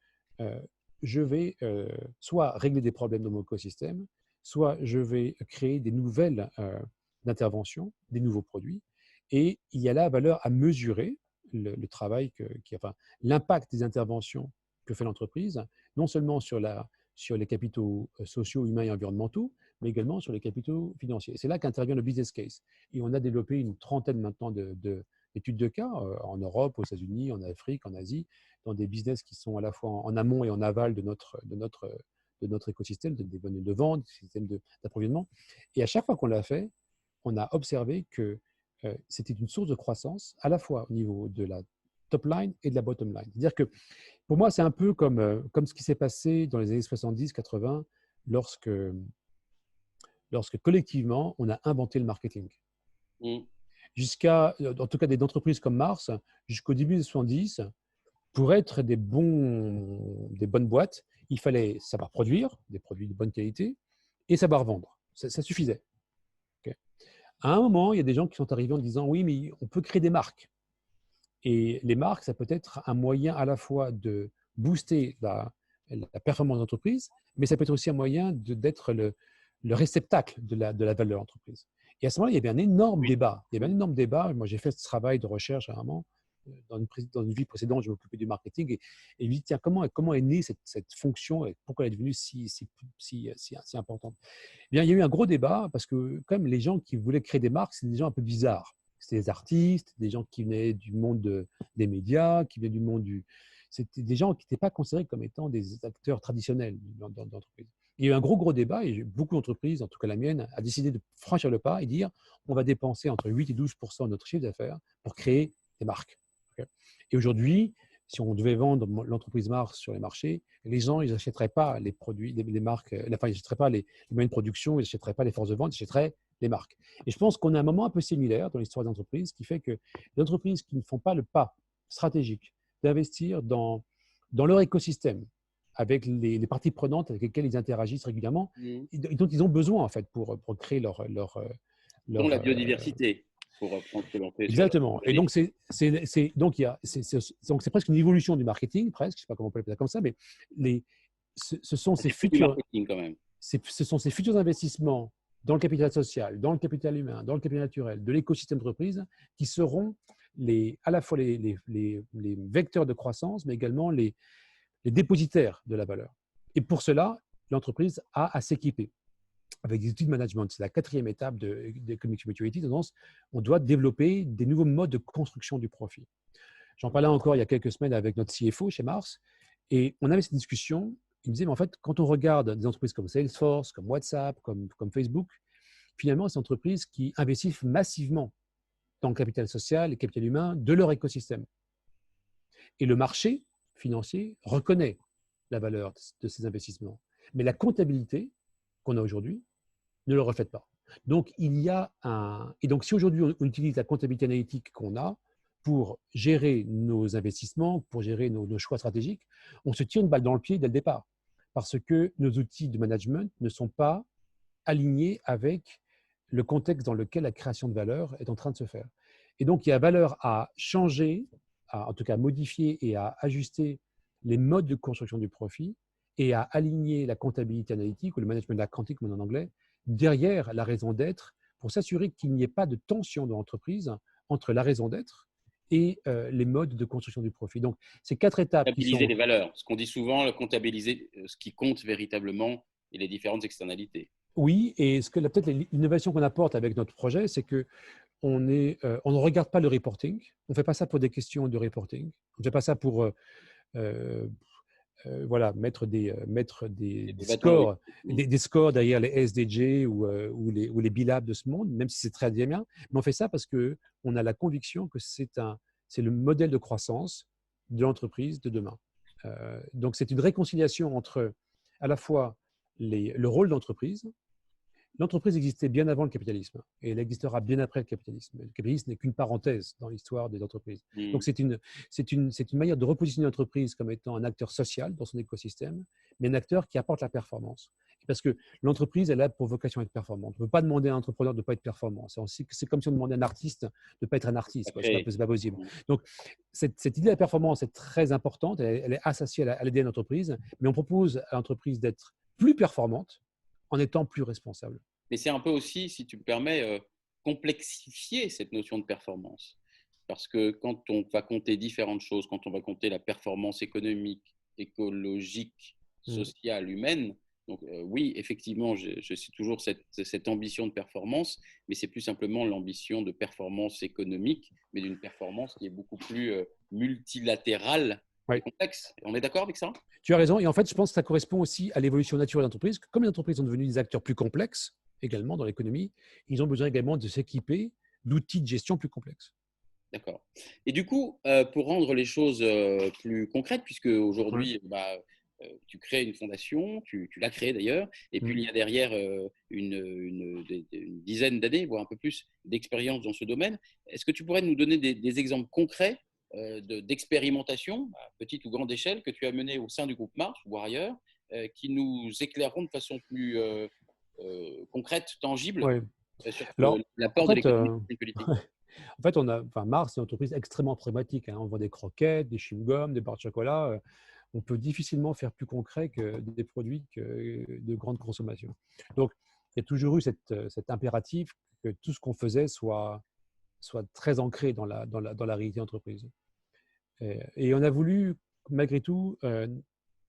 je vais soit régler des problèmes dans mon écosystème, soit je vais créer des nouvelles interventions, des nouveaux produits, et il y a là la valeur à mesurer le travail, enfin, l'impact des interventions que fait l'entreprise, non seulement sur les capitaux sociaux, humains et environnementaux, mais également sur les capitaux financiers. C'est là qu'intervient le business case. Et on a développé une trentaine maintenant d'études de cas en Europe, aux États-Unis, en Afrique, en Asie, dans des business qui sont à la fois en amont et en aval de notre écosystème, des modèles de vente, des systèmes d'approvisionnement. Et à chaque fois qu'on l'a fait, on a observé que c'était une source de croissance à la fois au niveau de la top line et de la bottom line. C'est-à-dire que pour moi, c'est un peu comme ce qui s'est passé dans les années 70-80 lorsque collectivement, on a inventé le marketing. En tout cas, des entreprises comme Mars, jusqu'au début des 70, pour être des bonnes boîtes, il fallait savoir produire des produits de bonne qualité et savoir vendre. Ça suffisait. Okay. À un moment, il y a des gens qui sont arrivés en disant « Oui, mais on peut créer des marques. » Et les marques, ça peut être un moyen à la fois de booster la performance de l'entreprise, mais ça peut être aussi un moyen d'être le réceptacle de la valeur de l'entreprise. Et à ce moment-là, il y avait un énorme débat. Il y avait un énorme débat. Moi, j'ai fait ce travail de recherche à un moment. Dans une vie précédente, je m'occupais du marketing et je me dis, tiens, comment est née cette fonction et pourquoi elle est devenue si importante? Eh bien, il y a eu un gros débat parce que quand même, les gens qui voulaient créer des marques, c'était des gens un peu bizarres. C'était des artistes, des gens qui venaient du monde des médias, qui venaient du monde C'était des gens qui n'étaient pas considérés comme étant des acteurs traditionnels d'entreprise. Il y a eu un gros débat et beaucoup d'entreprises, en tout cas la mienne, a décidé de franchir le pas et dire on va dépenser entre 8 et 12% de notre chiffre d'affaires pour créer des marques. Et aujourd'hui, si on devait vendre l'entreprise Mars sur les marchés, les gens, ils n'achèteraient pas les produits, les marques, enfin, ils n'achèteraient pas les moyens de production, ils n'achèteraient pas les forces de vente, ils achèteraient les marques. Et je pense qu'on a un moment un peu similaire dans l'histoire des entreprises qui fait que les entreprises qui ne font pas le pas stratégique d'investir dans leur écosystème, avec les parties prenantes avec lesquelles ils interagissent régulièrement, dont ils ont besoin en fait pour créer leur la biodiversité. Pour reprendre ce que l'on fait. Exactement. Et donc, c'est presque une évolution du marketing, presque, je ne sais pas comment on peut l'appeler comme ça, mais ce sont ces futurs investissements dans le capital social, dans le capital humain, dans le capital naturel, de l'écosystème d'entreprise qui seront à la fois les vecteurs de croissance, mais également les dépositaires de la valeur. Et pour cela, l'entreprise a à s'équiper avec des outils de management. C'est la quatrième étape de Economic Maturity. On doit développer des nouveaux modes de construction du profit. J'en parlais encore il y a quelques semaines avec notre CFO chez Mars, et on avait cette discussion. Il me disait, mais en fait, quand on regarde des entreprises comme Salesforce, comme WhatsApp, comme Facebook, finalement, ces entreprises qui investissent massivement dans le capital social et le capital humain de leur écosystème. Et le marché financier reconnaît la valeur de ces investissements. Mais la comptabilité qu'on a aujourd'hui ne le reflète pas. Donc, Et donc, si aujourd'hui on utilise la comptabilité analytique qu'on a pour gérer nos investissements, pour gérer nos choix stratégiques, on se tire une balle dans le pied dès le départ. Parce que nos outils de management ne sont pas alignés avec le contexte dans lequel la création de valeur est en train de se faire. Et donc, il y a valeur à changer, en tout cas modifier et à ajuster les modes de construction du profit et à aligner la comptabilité analytique ou le management accounting, comme en anglais, derrière la raison d'être pour s'assurer qu'il n'y ait pas de tension dans l'entreprise entre la raison d'être et les modes de construction du profit. Donc, ces 4 étapes qui Comptabiliser sont… les valeurs. Ce qu'on dit souvent, comptabiliser ce qui compte véritablement et les différentes externalités. Oui, et peut-être l'innovation qu'on apporte avec notre projet, c'est que on ne regarde pas le reporting. On ne fait pas ça pour des questions de reporting. On ne fait pas ça pour voilà, mettre des scores, des scores derrière les SDG ou les BILAB de ce monde, même si c'est très bien. Mais on fait ça parce qu'on a la conviction que c'est le modèle de croissance de l'entreprise de demain. Donc, c'est une réconciliation entre à la fois le rôle d'entreprise. L'entreprise existait bien avant le capitalisme et elle existera bien après le capitalisme. Le capitalisme n'est qu'une parenthèse dans l'histoire des entreprises. Donc, c'est une manière de repositionner l'entreprise comme étant un acteur social dans son écosystème, mais un acteur qui apporte la performance. Parce que l'entreprise, elle a pour vocation à être performante. On ne peut pas demander à un entrepreneur de ne pas être performant. C'est comme si on demandait à un artiste de ne pas être un artiste. Ce n'est pas possible. Donc, cette idée de la performance est très importante. Elle est associée à l'ADN de l'entreprise, mais on propose à l'entreprise d'être plus performante en étant plus responsable. Mais c'est un peu aussi, si tu me permets, complexifier cette notion de performance. Parce que quand on va compter différentes choses, quand on va compter la performance économique, écologique, sociale, humaine, donc oui, effectivement, je suis toujours cette ambition de performance, mais c'est plus simplement l'ambition de performance économique, mais d'une performance qui est beaucoup plus multilatérale et complexe. On est d'accord avec ça? Tu as raison. Et en fait, je pense que ça correspond aussi à l'évolution naturelle d'entreprise. Comme les entreprises sont devenues des acteurs plus complexes, également dans l'économie, ils ont besoin également de s'équiper d'outils de gestion plus complexes. D'accord. Et du coup, pour rendre les choses plus concrètes, puisque aujourd'hui, tu crées une fondation, tu l'as créée d'ailleurs, et puis il y a derrière une dizaine d'années, voire un peu plus, d'expérience dans ce domaine. Est-ce que tu pourrais nous donner des exemples concrets d'expérimentation, à petite ou grande échelle, que tu as mené au sein du groupe Mars ou ailleurs, qui nous éclaireront de façon plus concrète, tangible, sur l'apport de l'économie politique? En fait, Mars, c'est une entreprise extrêmement pragmatique. On vend des croquettes, des chewing-gums, des barres de chocolat. On peut difficilement faire plus concret que des produits de grande consommation. Donc, il y a toujours eu cet impératif que tout ce qu'on faisait soit très ancré dans la réalité d'entreprise. Et on a voulu, malgré tout,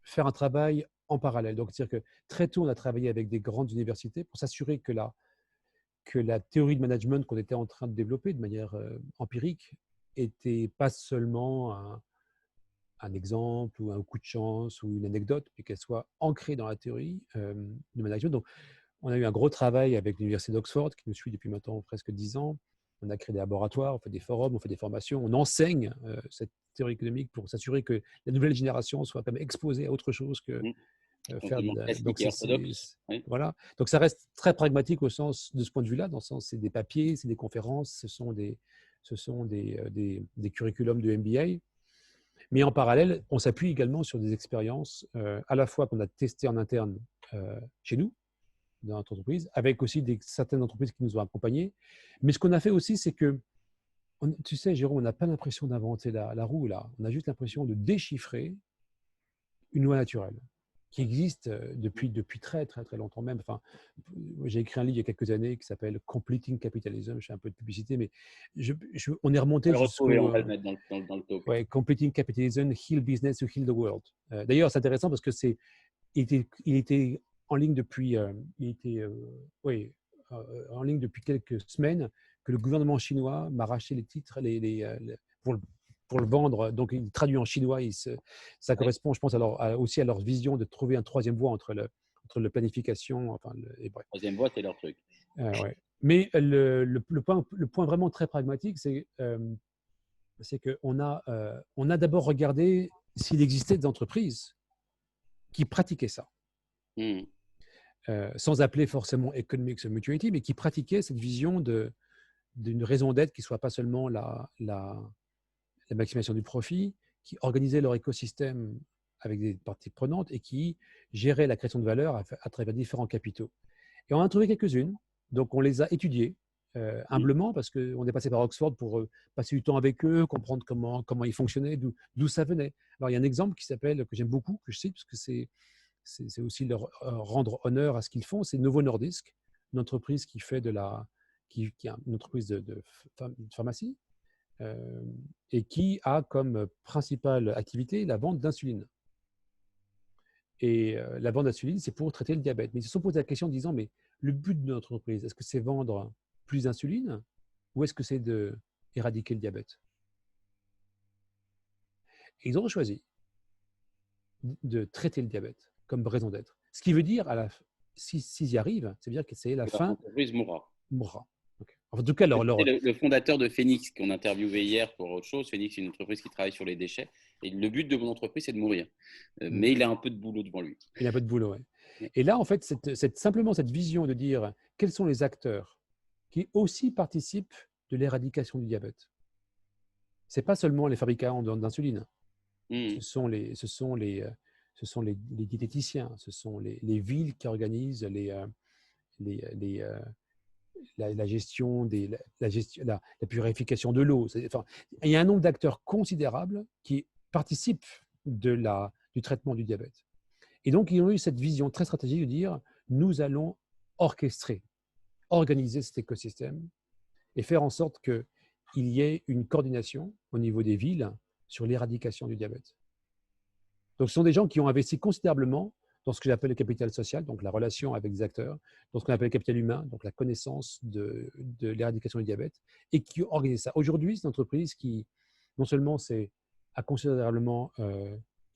faire un travail en parallèle. Donc, c'est-à-dire que très tôt, on a travaillé avec des grandes universités pour s'assurer que la théorie de management qu'on était en train de développer de manière empirique n'était pas seulement un exemple ou un coup de chance ou une anecdote, mais qu'elle soit ancrée dans la théorie du management. Donc, on a eu un gros travail avec l'Université d'Oxford, qui nous suit depuis maintenant presque 10 ans. On a créé des laboratoires, on fait des forums, on fait des formations, on enseigne cette théorie économique pour s'assurer que la nouvelle génération soit quand même exposée à autre chose que faire voilà. Donc ça reste très pragmatique au sens de ce point de vue-là, dans le sens c'est des papiers, c'est des conférences, ce sont des curriculums de MBA. Mais en parallèle, on s'appuie également sur des expériences à la fois qu'on a testées en interne chez nous, dans notre entreprise, avec aussi certaines entreprises qui nous ont accompagnés. Mais ce qu'on a fait aussi, c'est que, tu sais, Jérôme, on n'a pas l'impression d'inventer la roue là. On a juste l'impression de déchiffrer une loi naturelle. qui existe depuis très, très, très longtemps même. Enfin, j'ai écrit un livre il y a quelques années qui s'appelle Completing Capitalism. Je fais un peu de publicité, mais on est On remonté va le retrouver, on jusqu'au va le mettre dans le top. ouais, Completing Capitalism, Heal Business to Heal the World. D'ailleurs, c'est intéressant parce que il était en ligne depuis, oui, en ligne depuis quelques semaines que le gouvernement chinois m'a racheté les titres pour, le, pour le vendre. Donc, il traduit en chinois. Ça Ouais. correspond, je pense, aussi à leur vision de trouver un troisième voie entre le planification. Enfin, et bref. Troisième voie, c'est leur truc. Ouais. Mais le point vraiment très pragmatique, c'est qu'on a d'abord regardé s'il existait des entreprises qui pratiquaient ça. Mmh. Sans appeler forcément economics mutuality, mais qui pratiquaient cette vision d'une raison d'être qui ne soit pas seulement la maximisation du profit, qui organisaient leur écosystème avec des parties prenantes et qui géraient la création de valeur à travers différents capitaux. Et on a trouvé quelques-unes, donc on les a étudiées humblement parce qu'on est passé par Oxford pour passer du temps avec eux, comprendre comment ils fonctionnaient, d'où ça venait. Alors il y a un exemple que j'aime beaucoup, que je cite, parce que c'est aussi leur rendre honneur à ce qu'ils font, c'est Novo Nordisk, une entreprise qui fait qui est une entreprise de pharmacie et qui a comme principale activité la vente d'insuline. Et la vente d'insuline, c'est pour traiter le diabète. Mais ils se sont posé la question en disant, mais le but de notre entreprise, est-ce que c'est vendre plus d'insuline ou est-ce que c'est d'éradiquer le diabète? Et ils ont choisi de traiter le diabète comme raison d'être. Ce qui veut dire, s'ils y arrivent, ça veut dire que c'est la fin L'entreprise mourra. mourra. Okay. En tout cas, C'est le fondateur de Phoenix qu'on a interviewé hier pour autre chose. Phoenix, c'est une entreprise qui travaille sur les déchets. Et le but de mon entreprise, c'est de mourir. Mais il a un peu de boulot devant lui. Il a un peu de boulot, oui. Et là, en fait, simplement cette vision de dire quels sont les acteurs qui aussi participent de l'éradication du diabète. Ce n'est pas seulement les fabricants d'insuline. Mmh. Ce sont les diététiciens, ce sont les villes qui organisent la gestion la purification de l'eau. Enfin, il y a un nombre d'acteurs considérables qui participent du traitement du diabète. Et donc, ils ont eu cette vision très stratégique de dire, nous allons orchestrer, organiser cet écosystème et faire en sorte qu'il y ait une coordination au niveau des villes sur l'éradication du diabète. Donc, ce sont des gens qui ont investi considérablement dans ce que j'appelle le capital social, donc la relation avec des acteurs, dans ce qu'on appelle le capital humain, donc la connaissance de l'éradication du diabète, et qui organisent ça. Aujourd'hui, c'est une entreprise qui, non seulement a considérablement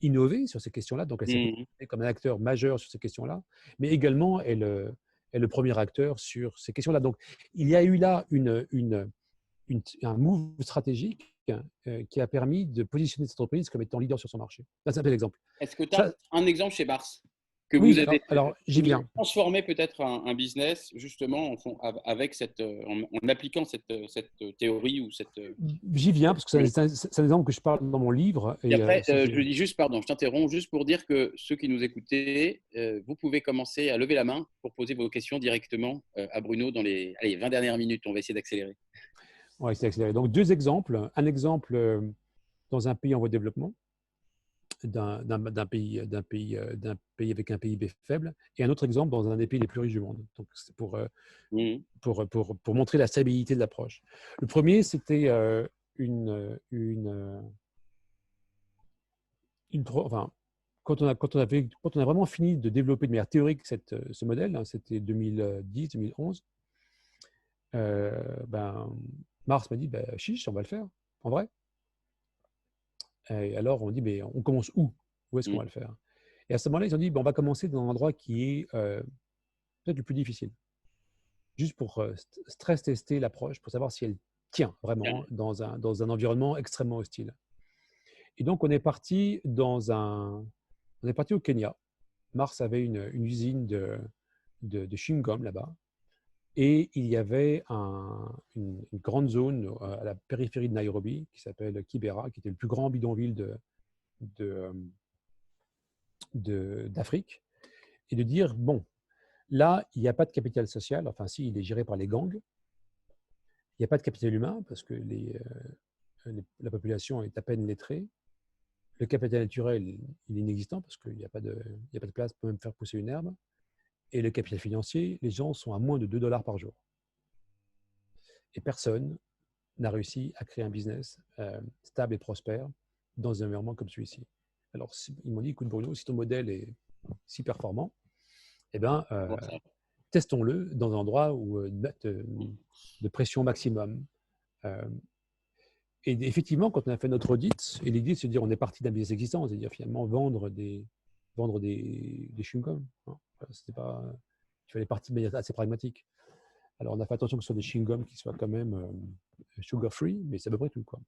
innové sur ces questions-là, donc elle s'est positionnée comme un acteur majeur sur ces questions-là, mais également est le premier acteur sur ces questions-là. Donc, il y a eu là un move stratégique qui a permis de positionner cette entreprise comme étant leader sur son marché. C'est un bel exemple. Est-ce que tu as un exemple chez Mars que Oui, vous avez alors j'y viens. transformé peut-être un business justement avec en appliquant cette théorie ou cette… J'y viens parce que c'est un exemple que je parle dans mon livre. Et après, je dis juste, pardon, je t'interromps juste pour dire que ceux qui nous écoutaient, vous pouvez commencer à lever la main pour poser vos questions directement à Bruno dans les 20 dernières minutes. On va essayer d'accélérer. Oui, c'est accéléré. Donc, deux exemples. Un exemple dans un pays en voie de développement, d'un pays avec un PIB faible, et un autre exemple dans un des pays les plus riches du monde. Donc, c'est pour montrer la stabilité de l'approche. Le premier, c'était enfin, quand on a vraiment fini de développer de manière théorique ce modèle, hein, c'était 2010-2011, Mars m'a dit, chiche, on va le faire, en vrai. Et alors, on dit, mais on commence où? Où est-ce qu'on va le faire? Et à ce moment-là, ils ont dit, on va commencer dans un endroit qui est peut-être le plus difficile, juste pour stress-tester l'approche, pour savoir si elle tient vraiment dans un environnement extrêmement hostile. Et donc, on est parti au Kenya. Mars avait une usine de chewing-gum là-bas. Et il y avait une grande zone à la périphérie de Nairobi qui s'appelle Kibera, qui était le plus grand bidonville d'Afrique. Et de dire, bon, là, il n'y a pas de capital social. Enfin, si, il est géré par les gangs. Il n'y a pas de capital humain parce que la population est à peine lettrée. le capital naturel, il est inexistant parce qu'il n'y a pas de place pour même faire pousser une herbe. Et le capital financier, les gens sont à moins de 2 dollars par jour. Et personne n'a réussi à créer un business stable et prospère dans un environnement comme celui-ci. Alors, ils m'ont dit, écoute Bruno, si ton modèle est si performant, eh ben, testons-le dans un endroit où de pression maximum. Et effectivement, quand on a fait notre audit, et l'idée, c'est de dire on est parti d'un business existant, c'est-à-dire finalement vendre des chewing-gums. Hein. Il fallait partir de manière assez pragmatique. Alors, on a fait attention que ce soit des chewing-gums qui soient quand même sugar-free, mais c'est à peu près tout, quoi.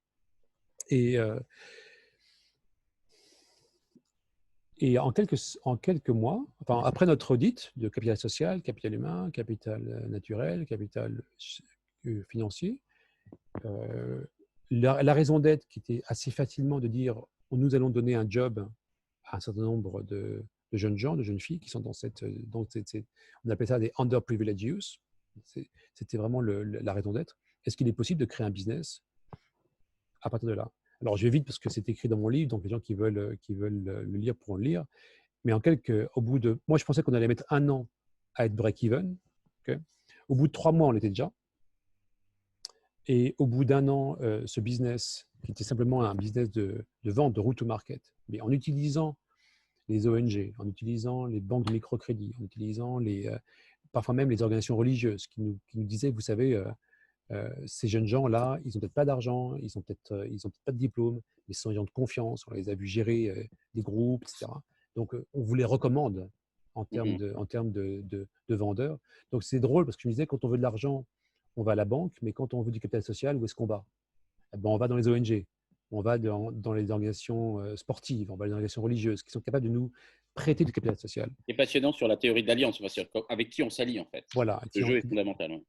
Et en quelques mois, enfin, après notre audit de capital social, capital humain, capital naturel, capital financier, la raison d'être qui était assez facilement de dire nous allons donner un job à un certain nombre de jeunes gens, de jeunes filles qui sont dans on appelle ça des underprivileged youth. C'était vraiment la raison d'être. Est-ce qu'il est possible de créer un business à partir de là? Alors, je vais vite parce que c'est écrit dans mon livre, donc les gens qui veulent le lire pourront le lire. Mais moi, je pensais qu'on allait mettre 1 an à être break-even. Okay. Au bout de 3 mois, on l'était déjà. Et au bout d'1 an, ce business, qui était simplement un business de vente, de route to market, mais en utilisant les ONG, en utilisant les banques de microcrédit, en utilisant parfois même les organisations religieuses qui nous disaient, vous savez, ces jeunes gens-là, ils n'ont peut-être pas d'argent, ils n'ont peut-être pas de diplôme, mais ce sont des gens de confiance, on les a vus gérer des groupes, etc. Donc, on vous les recommande en termes de vendeurs. Donc, c'est drôle parce que je me disais, quand on veut de l'argent, on va à la banque, mais quand on veut du capital social, où est-ce qu'on va? Eh ben, on va dans les ONG, on va dans les organisations sportives, on va dans les organisations religieuses qui sont capables de nous prêter du capital social. C'est passionnant sur la théorie de l'alliance, avec qui on s'allie en fait. Voilà. Le jeu est fondamental. Ouais.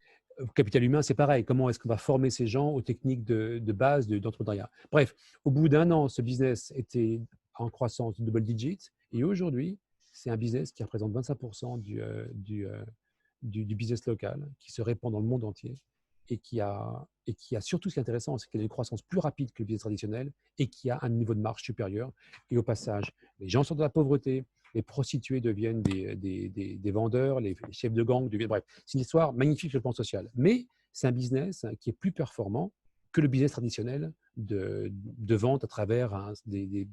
Capital humain, c'est pareil. Comment est-ce qu'on va former ces gens aux techniques de base d'entrepreneuriat? Bref, au bout d'1 an, ce business était en croissance de double digit. Et aujourd'hui, c'est un business qui représente 25% du business local, qui se répand dans le monde entier et qui a surtout, ce qui est intéressant, c'est qu'il a une croissance plus rapide que le business traditionnel et qui a un niveau de marge supérieur. Et au passage, les gens sortent de la pauvreté, les prostituées deviennent des vendeurs, les chefs de gang deviennent… Bref, c'est une histoire magnifique sur le plan social. Mais c'est un business qui est plus performant que le business traditionnel de vente à travers des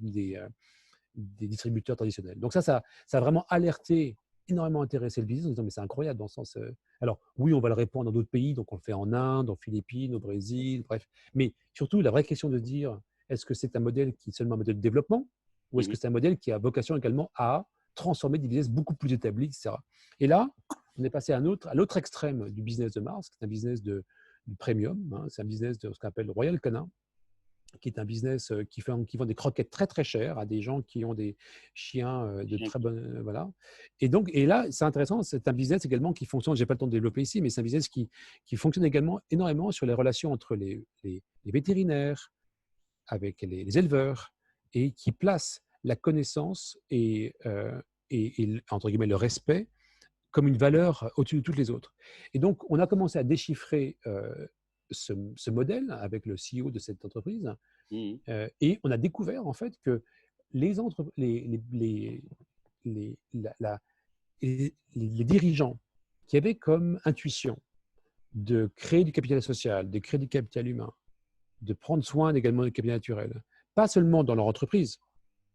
distributeurs traditionnels. Donc ça a vraiment alerté, énormément intéressé le business en disant mais c'est incroyable dans le sens… Alors oui, on va le répandre dans d'autres pays, donc on le fait en Inde, en Philippines, au Brésil, bref. Mais surtout, la vraie question de dire est-ce que c'est un modèle qui est seulement un modèle de développement ou est-ce que c'est un modèle qui a vocation également à transformer des business beaucoup plus établis, etc. Et là, on est passé à l'autre extrême du business de Mars, qui est un business de premium, hein, c'est un business de ce qu'on appelle le Royal Canin, qui est un business qui vend des croquettes très très chères à des gens qui ont des chiens de très bonne… voilà. Et là, c'est intéressant, c'est un business également qui fonctionne, je n'ai pas le temps de développer ici, mais c'est un business qui fonctionne également énormément sur les relations entre les vétérinaires, avec les éleveurs, et qui place la connaissance et entre guillemets, le respect comme une valeur au-dessus de toutes les autres. Et donc, on a commencé à déchiffrer ce modèle avec le CEO de cette entreprise et on a découvert en fait que les dirigeants qui avaient comme intuition de créer du capital social, de créer du capital humain, de prendre soin également du capital naturel, pas seulement dans leur entreprise,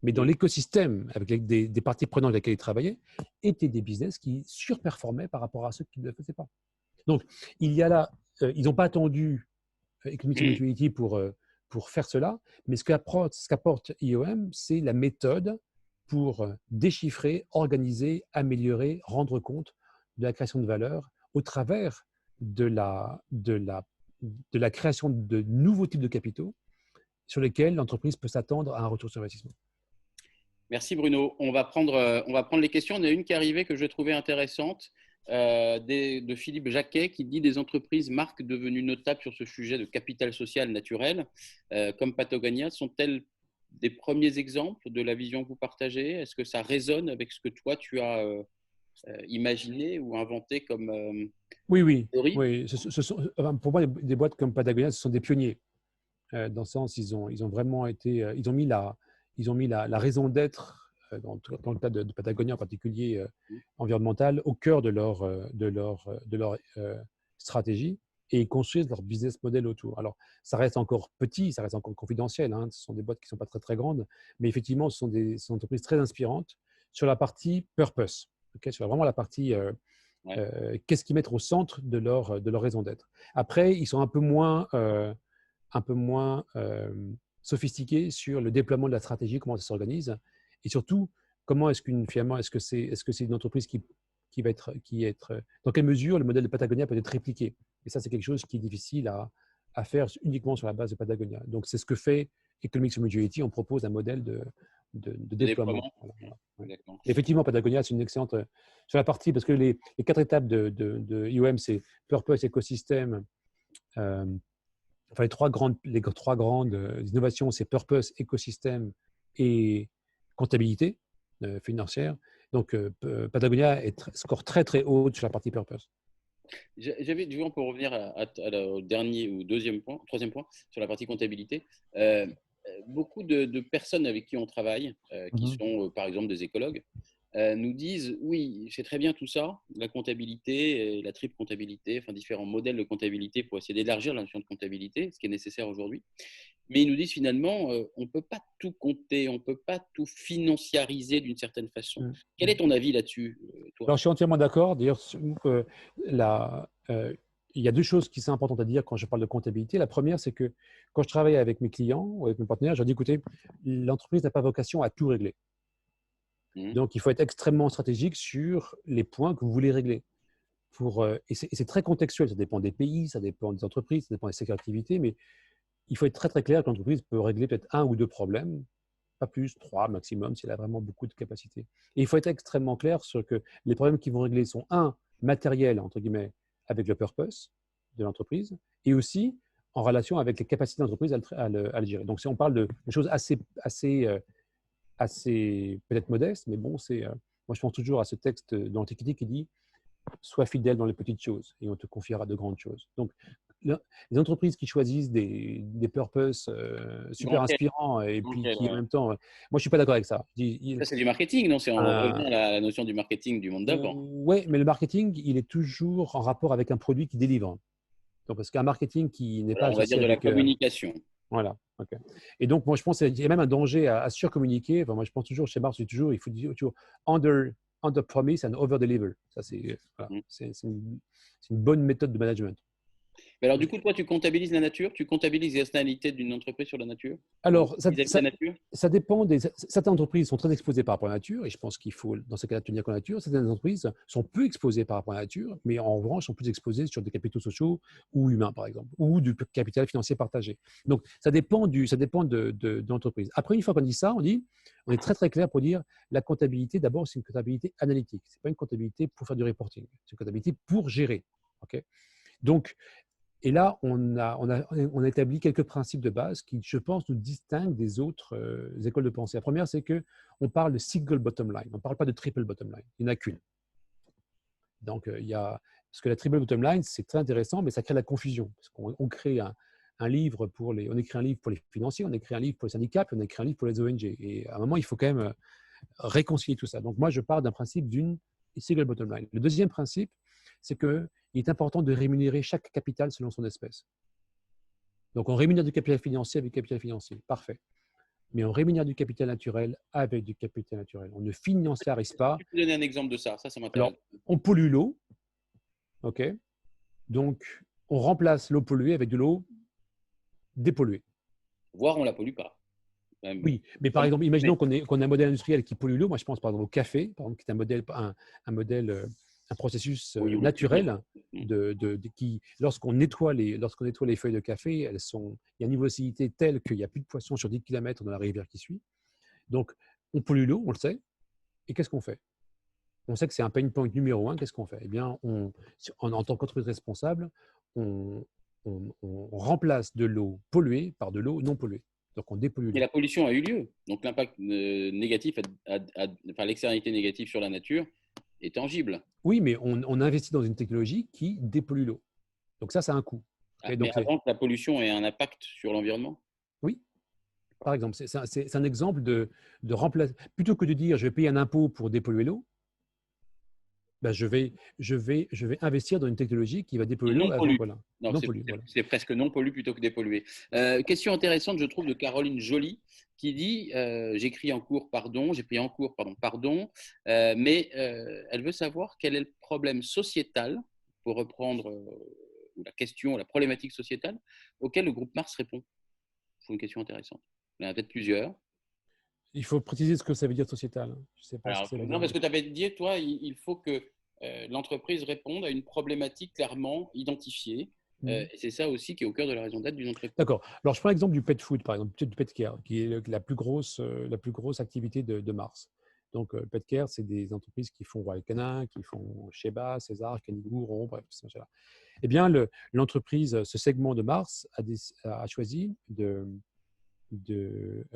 mais dans l'écosystème avec des parties prenantes avec lesquelles ils travaillaient, étaient des business qui surperformaient par rapport à ceux qui ne le faisaient pas. Donc, il y a là, ils n'ont pas attendu Economics Mutuality pour faire cela, mais ce qu'apporte IOM, c'est la méthode pour déchiffrer, organiser, améliorer, rendre compte de la création de valeur au travers de la création de nouveaux types de capitaux sur lesquels l'entreprise peut s'attendre à un retour sur investissement. Merci Bruno. On va prendre les questions. On a une qui est arrivée que je trouvais intéressante de Philippe Jacquet qui dit des entreprises marques devenues notables sur ce sujet de capital social naturel comme Patagonia sont-elles des premiers exemples de la vision que vous partagez? Est-ce que ça résonne avec ce que toi tu as imaginé ou inventé comme théorie? Oui. Pour moi, des boîtes comme Patagonia, ce sont des pionniers. Dans le sens, ils ont vraiment été… Ils ils ont mis la raison d'être, dans le cas de Patagonia en particulier, environnemental, au cœur de leur stratégie, et ils construisent leur business model autour. Alors, ça reste encore petit, ça reste encore confidentiel, hein, ce sont des boîtes qui ne sont pas très, très grandes, mais effectivement, ce sont des entreprises très inspirantes sur la partie purpose, sur vraiment la partie qu'est-ce qu'ils mettent au centre de leur raison d'être. Après, ils sont un peu moins sophistiqués sur le déploiement de la stratégie, comment ça s'organise, et surtout, comment est-ce finalement, est-ce que c'est une entreprise qui va être, dans quelle mesure le modèle de Patagonia peut être répliqué. Et ça, c'est quelque chose qui est difficile à faire uniquement sur la base de Patagonia. Donc, c'est ce que fait Economics Modularity. On propose un modèle de déploiement. Voilà. Ouais. Effectivement, Patagonia, c'est une excellente… sur la partie, parce que les 4 étapes de IOM, c'est Purpose, écosystème. Enfin, les trois grandes innovations, c'est Purpose, écosystème et comptabilité financière. Donc, Patagonia score très, très haut sur la partie Purpose. J'avais, du coup, pour revenir au dernier ou troisième point, sur la partie comptabilité, beaucoup de personnes avec qui on travaille, qui sont par exemple des écologues, nous disent oui, c'est très bien tout ça, la comptabilité, et la triple comptabilité, enfin différents modèles de comptabilité pour essayer d'élargir la notion de comptabilité, ce qui est nécessaire aujourd'hui. Mais ils nous disent finalement, on ne peut pas tout compter, on ne peut pas tout financiariser d'une certaine façon. Quel est ton avis là-dessus, toi ? Alors, je suis entièrement d'accord. D'ailleurs, il y a 2 choses qui sont importantes à dire quand je parle de comptabilité. La première, c'est que quand je travaille avec mes clients ou avec mes partenaires, je leur dis, écoutez, l'entreprise n'a pas vocation à tout régler. Donc, il faut être extrêmement stratégique sur les points que vous voulez régler. Et c'est très contextuel. Ça dépend des pays, ça dépend des entreprises, ça dépend des secteurs d'activité, mais il faut être très, très clair que l'entreprise peut régler peut-être 1 ou 2 problèmes, pas plus, 3 maximum, si elle a vraiment beaucoup de capacités. Et il faut être extrêmement clair sur que les problèmes qu'ils vont régler sont, 1, matériels, entre guillemets, avec le purpose de l'entreprise, et aussi en relation avec les capacités de l'entreprise à le gérer. Donc, si on parle de choses assez peut-être modestes, mais bon, moi je pense toujours à ce texte de l'Antiquité qui dit « Sois fidèle dans les petites choses et on te confiera de grandes choses ». Donc, les entreprises qui choisissent des purposes super inspirants et puis qui en même temps… moi, je ne suis pas d'accord avec ça. Ça, c'est du marketing, non ? On revient à la notion du marketing du monde d'avant. Oui, mais le marketing, il est toujours en rapport avec un produit qui délivre. Donc, parce qu'un marketing qui n'est pas on va dire de la communication. Voilà. Okay. Et donc, moi, je pense qu'il y a même un danger à surcommuniquer. Enfin, moi, je pense toujours, chez Mars, il faut dire toujours under promise and over deliver. Ça, c'est une bonne méthode de management. Mais alors, du coup, toi, tu comptabilises la nature ? Tu comptabilises les externalités d'une entreprise sur la nature ? Alors, ça dépend. Certaines entreprises sont très exposées par rapport à la nature, et je pense qu'il faut, dans ce cas-là, tenir compte de la nature. Certaines entreprises sont peu exposées par rapport à la nature, mais en revanche, sont plus exposées sur des capitaux sociaux ou humains, par exemple, ou du capital financier partagé. Donc, ça dépend de l'entreprise. Après, une fois qu'on dit ça, on est très, très clair pour dire la comptabilité, d'abord, c'est une comptabilité analytique. Ce n'est pas une comptabilité pour faire du reporting. C'est une comptabilité pour gérer. Okay. Donc, et là, on a établi quelques principes de base qui, je pense, nous distinguent des autres écoles de pensée. La première, c'est qu'on parle de single bottom line. On ne parle pas de triple bottom line. Il n'y en a qu'une. Donc, parce que la triple bottom line, c'est très intéressant, mais ça crée de la confusion. Parce qu'on crée un livre pour les financiers, on écrit un livre pour les syndicats, puis on écrit un livre pour les ONG. Et à un moment, il faut quand même réconcilier tout ça. Donc, moi, je pars d'un principe d'une single bottom line. Le deuxième principe, c'est qu'il est important de rémunérer chaque capital selon son espèce. Donc, on rémunère du capital financier avec du capital financier. Parfait. Mais on rémunère du capital naturel avec du capital naturel. On ne financiarise pas. Tu peux donner un exemple de ça ? Ça m'intéresse. Alors, on pollue l'eau. OK. Donc, on remplace l'eau polluée avec de l'eau dépolluée. Voire on ne la pollue pas. Oui, mais par exemple, imaginons qu'on ait un modèle industriel qui pollue l'eau. Moi, je pense par exemple au café, par exemple, qui est un processus naturel qui, lorsqu'on nettoie les feuilles de café, il y a une niveau d'acidité telle qu'il n'y a plus de poissons sur 10 km dans la rivière qui suit. Donc, on pollue l'eau, on le sait. Et qu'est-ce qu'on fait ? On sait que c'est un pain point numéro 1. Qu'est-ce qu'on fait ? Eh bien, en tant qu'entreprise responsable, on remplace de l'eau polluée par de l'eau non polluée. Donc, on dépollue l'eau. Mais la pollution a eu lieu. Donc, l'impact négatif, l'externalité négative sur la nature est tangible. Oui, mais on investit dans une technologie qui dépollue l'eau. Donc, ça a un coût. Okay, mais avant que la pollution ait un impact sur l'environnement ? Oui. Par exemple, c'est un exemple de remplacer. Plutôt que de dire je vais payer un impôt pour dépolluer l'eau, ben, je vais investir dans une technologie qui va Qui dépolluer l'eau non avant. pollue. Voilà. Non, Non pollue. Voilà. c'est presque non pollue plutôt que dépolluée. Question intéressante, je trouve, de Caroline Joly, qui dit j'écris en cours, pardon, j'ai pris en cours, pardon, mais elle veut savoir quel est le problème sociétal, pour reprendre la question, la problématique sociétale, auquel le groupe Mars répond. C'est une question intéressante. Il y en a peut-être plusieurs. Il faut préciser ce que ça veut dire sociétal. Je ne sais pas ce que Alors, ça veut non, dire. parce que tu avais dit, toi, il faut que l'entreprise réponde à une problématique clairement identifiée. Et c'est ça aussi qui est au cœur de la raison d'être d'une entreprise. D'accord. Alors, je prends l'exemple du pet food, par exemple, du pet care, qui est la plus grosse activité de Mars. Donc, pet care, c'est des entreprises qui font Royal Canin, qui font Sheba, César, Canigou, Ron, bref, tout ça. Eh bien, l'entreprise, ce segment de Mars a choisi de, de,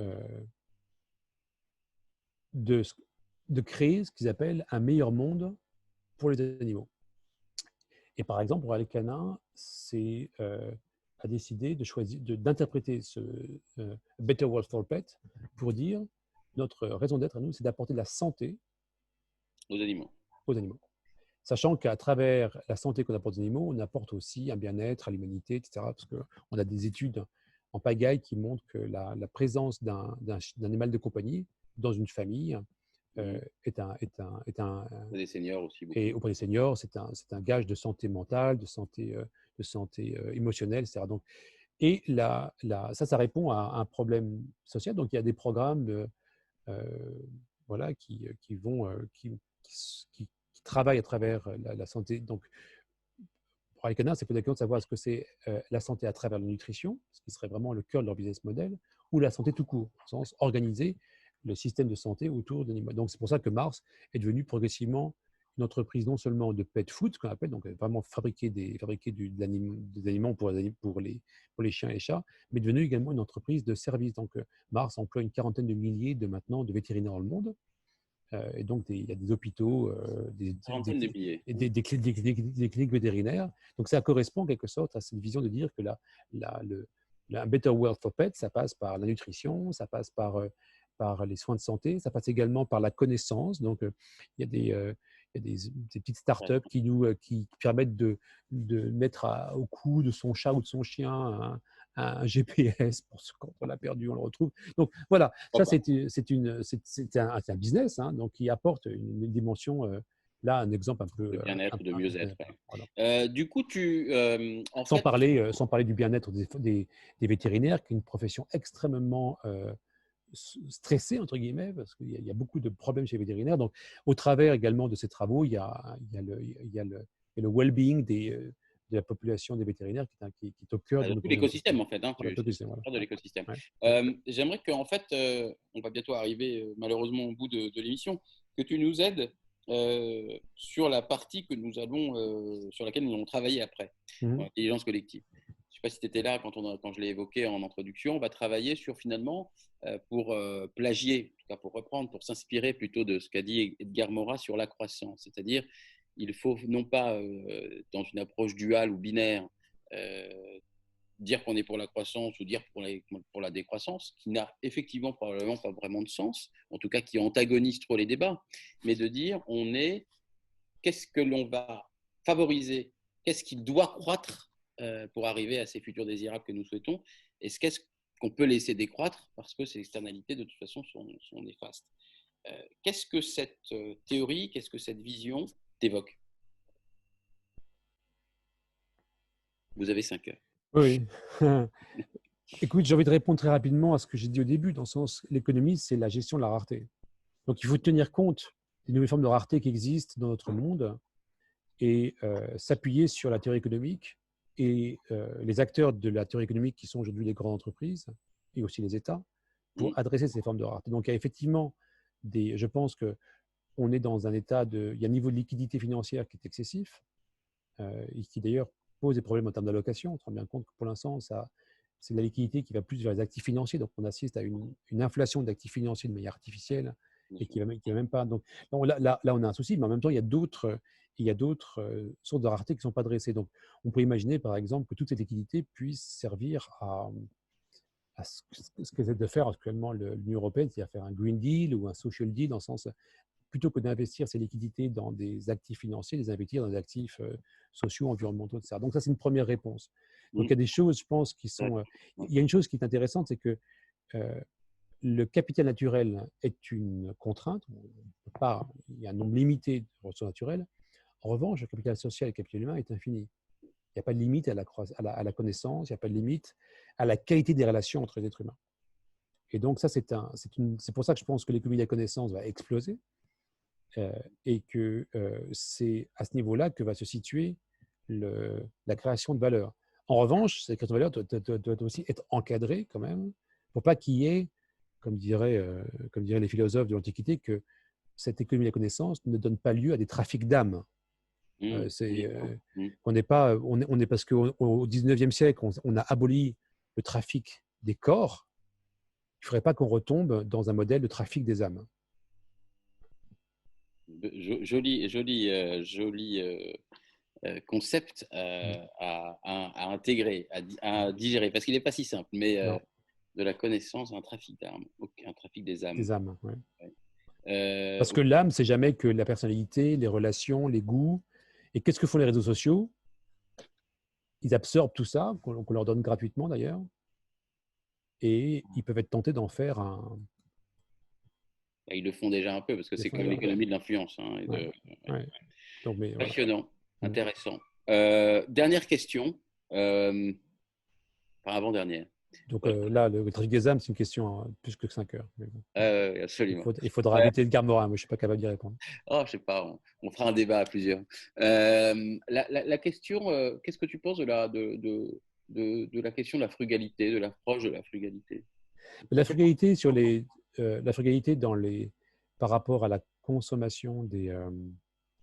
de créer ce qu'ils appellent un meilleur monde pour les animaux. Et par exemple, Royal Canin a décidé d'interpréter ce Better World for Pets pour dire notre raison d'être à nous, c'est d'apporter de la santé aux animaux. Sachant qu'à travers la santé qu'on apporte aux animaux, on apporte aussi un bien-être à l'humanité, etc. Parce qu'on a des études en pagaille qui montrent que la présence d'un animal de compagnie dans une famille est un des seniors aussi. Et auprès des seniors, c'est un gage de santé mentale, de santé émotionnelle, etc. Donc, et ça répond à un problème social. Donc, il y a des programmes voilà, qui travaillent à travers la santé. Donc, pour les canards, c'est peut-être de savoir est-ce que c'est la santé à travers la nutrition, ce qui serait vraiment le cœur de leur business model, ou la santé tout court, au sens organiser le système de santé autour d'animaux. Donc, c'est pour ça que Mars est devenu progressivement une entreprise non seulement de pet food, ce qu'on appelle, donc vraiment fabriquer des aliments pour les chiens et les chats, mais devenu également une entreprise de services. Donc, Mars emploie une quarantaine de milliers de vétérinaires dans le monde. Et donc, il y a des hôpitaux, des cliniques vétérinaires. Donc, ça correspond en quelque sorte à cette vision de dire que la Better World for Pets, ça passe par la nutrition, ça passe par les soins de santé, ça passe également par la connaissance. Donc, il y a des petites startups qui permettent de mettre au cou de son chat ou de son chien un GPS pour quand on l'a perdu, on le retrouve. Donc voilà, ça c'est un business, hein, donc qui apporte une dimension. Là, un exemple un peu de bien-être, de mieux-être. Voilà. Du coup, sans parler du bien-être des vétérinaires, qui est une profession extrêmement stressé, entre guillemets, parce qu'il y a beaucoup de problèmes chez les vétérinaires. Donc, au travers également de ces travaux, il y a le well-being de la population des vétérinaires qui est au cœur de tout l'écosystème, en fait. Hein, de l'écosystème. J'aimerais qu'en fait, on va bientôt arriver malheureusement au bout de l'émission, que tu nous aides sur la partie sur laquelle nous allons travailler après, l'intelligence collective. Je ne sais pas si tu étais là quand je l'ai évoqué en introduction. On va travailler sur finalement, pour plagier, en tout cas pour reprendre, pour s'inspirer plutôt de ce qu'a dit Edgar Morin sur la croissance. C'est-à-dire, il faut non pas, dans une approche duale ou binaire, dire qu'on est pour la croissance ou dire pour la décroissance, qui n'a effectivement probablement pas vraiment de sens, en tout cas qui antagonise trop les débats, mais de dire qu'est-ce que l'on va favoriser, qu'est-ce qui doit croître pour arriver à ces futurs désirables que nous souhaitons, et qu'est-ce qu'on peut laisser décroître parce que ces externalités de toute façon sont néfastes. Qu'est-ce que cette théorie, qu'est-ce que cette vision t'évoque? Vous avez 5 heures. Oui. Écoute, j'ai envie de répondre très rapidement à ce que j'ai dit au début, dans le sens, l'économie, c'est la gestion de la rareté. Donc, il faut tenir compte des nouvelles formes de rareté qui existent dans notre monde et s'appuyer sur la théorie économique et les acteurs de la théorie économique qui sont aujourd'hui les grandes entreprises et aussi les États pour adresser ces formes de rareté. Donc, il y a effectivement je pense qu'on est dans un état il y a un niveau de liquidité financière qui est excessif et qui d'ailleurs pose des problèmes en termes d'allocation. On se rend bien compte que pour l'instant, c'est de la liquidité qui va plus vers les actifs financiers. Donc, on assiste à une inflation d'actifs financiers de manière artificielle et qui va même pas. Donc, là, on a un souci, mais en même temps, il y a d'autres sources de rareté qui ne sont pas dressées. Donc, on peut imaginer, par exemple, que toute cette liquidité puisse servir à ce qu'essaie de faire actuellement l'Union européenne, c'est-à-dire faire un Green Deal ou un Social Deal, dans le sens, plutôt que d'investir ces liquidités dans des actifs financiers, les investir dans des actifs sociaux, environnementaux, etc. Donc ça, c'est une première réponse. Donc il y a des choses, je pense, qui sont… il y a une chose qui est intéressante, c'est que le capital naturel est une contrainte. Il y a un nombre limité de ressources naturelles. En revanche, le capital social et le capital humain est infini. Il n'y a pas de limite à la connaissance, il n'y a pas de limite à la qualité des relations entre les êtres humains. Et donc ça, c'est pour ça que je pense que l'économie de la connaissance va exploser et que c'est à ce niveau-là que va se situer la création de valeur. En revanche, cette création de valeur doit aussi être encadrée quand même, pour pas qu'il y ait, comme diraient les philosophes de l'Antiquité, que cette économie de la connaissance ne donne pas lieu à des trafics d'âmes. On est parce qu'au XIXe siècle, on a aboli le trafic des corps. Il ne faudrait pas qu'on retombe dans un modèle de trafic des âmes. Joli concept à intégrer, à digérer, parce qu'il n'est pas si simple, mais de la connaissance, un trafic d'âmes, un trafic des âmes. Des âmes, oui. Parce que l'âme, c'est jamais que la personnalité, les relations, les goûts. Et qu'est-ce que font les réseaux sociaux? Ils absorbent tout ça, qu'on leur donne gratuitement d'ailleurs, et ils peuvent être tentés d'en faire un… Ils le font déjà un peu, parce que c'est comme l'économie de l'influence. Passionnant, intéressant. Dernière question, avant-dernière. Donc là, le trafic des âmes, c'est une question plus que 5 heures. Mais bon. Absolument. Il faudra inviter Edgar Morin, moi je ne suis pas capable d'y répondre. Oh, je sais pas, on fera un débat à plusieurs. La question, qu'est-ce que tu penses de la question de la frugalité, de l'approche de la frugalité? La frugalité, par rapport à la consommation des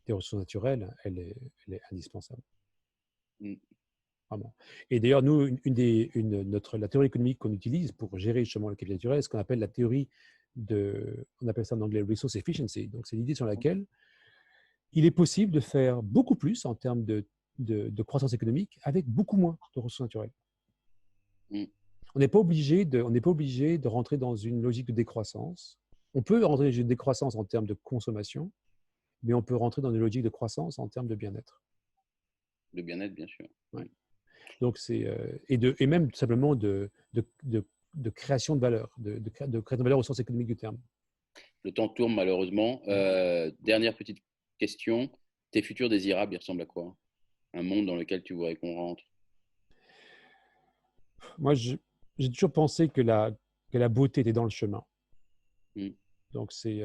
ressources naturelles, elle est indispensable. Vraiment. Et d'ailleurs, nous, la théorie économique qu'on utilise pour gérer justement le capital naturel, c'est ce qu'on appelle la théorie on appelle ça en anglais resource efficiency. Donc, c'est l'idée sur laquelle il est possible de faire beaucoup plus en termes de croissance économique avec beaucoup moins de ressources naturelles. On n'est pas obligé de rentrer dans une logique de décroissance. On peut rentrer dans une décroissance en termes de consommation, mais on peut rentrer dans une logique de croissance en termes de bien-être. De bien-être, bien sûr. Ouais. Donc et même tout simplement de création de valeur, de création de valeur au sens économique du terme. Le temps tourne malheureusement. Dernière petite question. Tes futurs désirables, ils ressemblent à quoi? Un monde dans lequel tu voudrais qu'on rentre? Moi, j'ai toujours pensé que la beauté était dans le chemin. Donc, c'est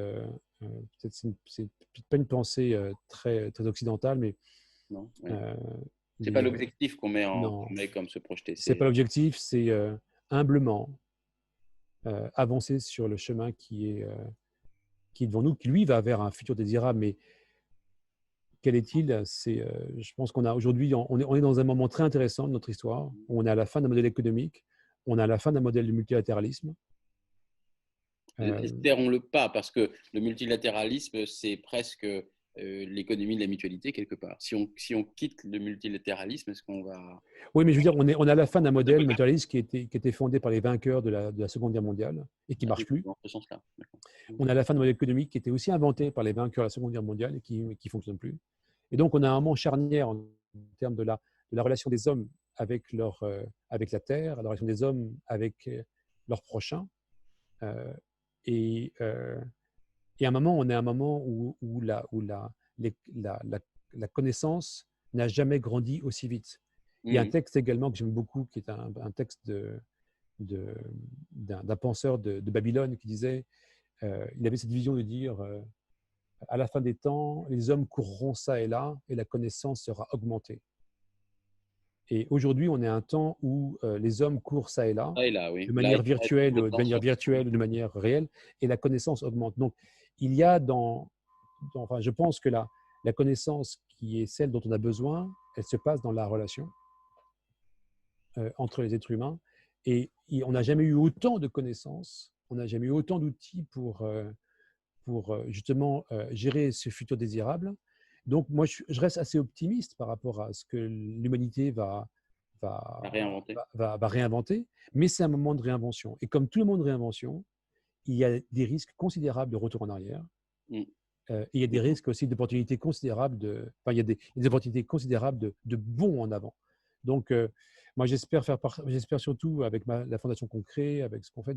pas une pensée très, très occidentale, mais… Non, oui. C'est pas l'objectif qu'on met comme se projeter. C'est pas l'objectif, c'est humblement avancer sur le chemin qui est devant nous, qui lui va vers un futur désirable. Mais quel est-il? Je pense qu'on a aujourd'hui, on est dans un moment très intéressant de notre histoire. Où on est à la fin d'un modèle économique, on est à la fin d'un modèle de multilatéralisme. Espérons-le pas, parce que le multilatéralisme, c'est presque l'économie de la mutualité quelque part. Si on quitte le multilatéralisme, est-ce qu'on va… Oui, mais je veux dire, on est à la fin d'un modèle mutualiste qui était fondé par les vainqueurs de la Seconde Guerre mondiale et qui ne marche plus. Dans ce sens-là. On est à la fin d'un modèle économique qui était aussi inventé par les vainqueurs de la Seconde Guerre mondiale et qui ne fonctionne plus. Et donc, on a un moment charnière en termes de la relation des hommes avec la Terre, la relation des hommes avec leurs prochains. Et à un moment, on est à un moment où la connaissance n'a jamais grandi aussi vite. Il y a un texte également que j'aime beaucoup, qui est un texte d'un penseur de Babylone qui disait, il avait cette vision de dire, à la fin des temps, les hommes courront ça et là, et la connaissance sera augmentée. Et aujourd'hui, on est à un temps où les hommes courent ça et là, oui. de manière virtuelle ou de manière réelle, et la connaissance augmente. Donc, il y a enfin, je pense que la connaissance qui est celle dont on a besoin, elle se passe dans la relation entre les êtres humains. Et on n'a jamais eu autant de connaissances, on n'a jamais eu autant d'outils pour justement gérer ce futur désirable. Donc, moi, je reste assez optimiste par rapport à ce que l'humanité va À réinventer. va réinventer, mais c'est un moment de réinvention. Et comme tout le monde de réinvention, il y a des risques considérables de retour en arrière. Mm. Et il y a des risques aussi d'opportunités considérables enfin, il y a des opportunités considérables de bons en avant. Donc, moi, j'espère surtout avec la fondation qu'on crée, avec ce qu'on fait,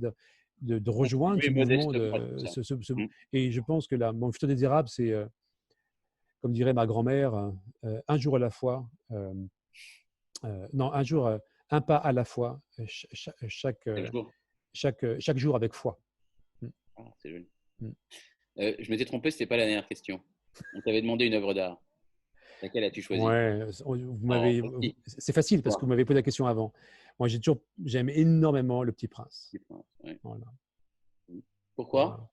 de rejoindre ce Oui, mouvement. modestement, ça. Mm. Et je pense que mon futur désirable, c'est, comme dirait ma grand-mère, un jour à la fois. Non, un jour, un pas à la fois, Chaque jour. chaque jour avec foi. Ah, c'est joli. Mm. Je m'étais trompé, c'était pas la dernière question. On t'avait demandé une œuvre d'art. Laquelle as-tu choisi? Ouais, Oh, petit. c'est facile parce que Toi. vous m'avez posé la question avant. Moi, j'aime énormément Le Petit Prince. Petit Prince, ouais. Voilà. Pourquoi? Voilà.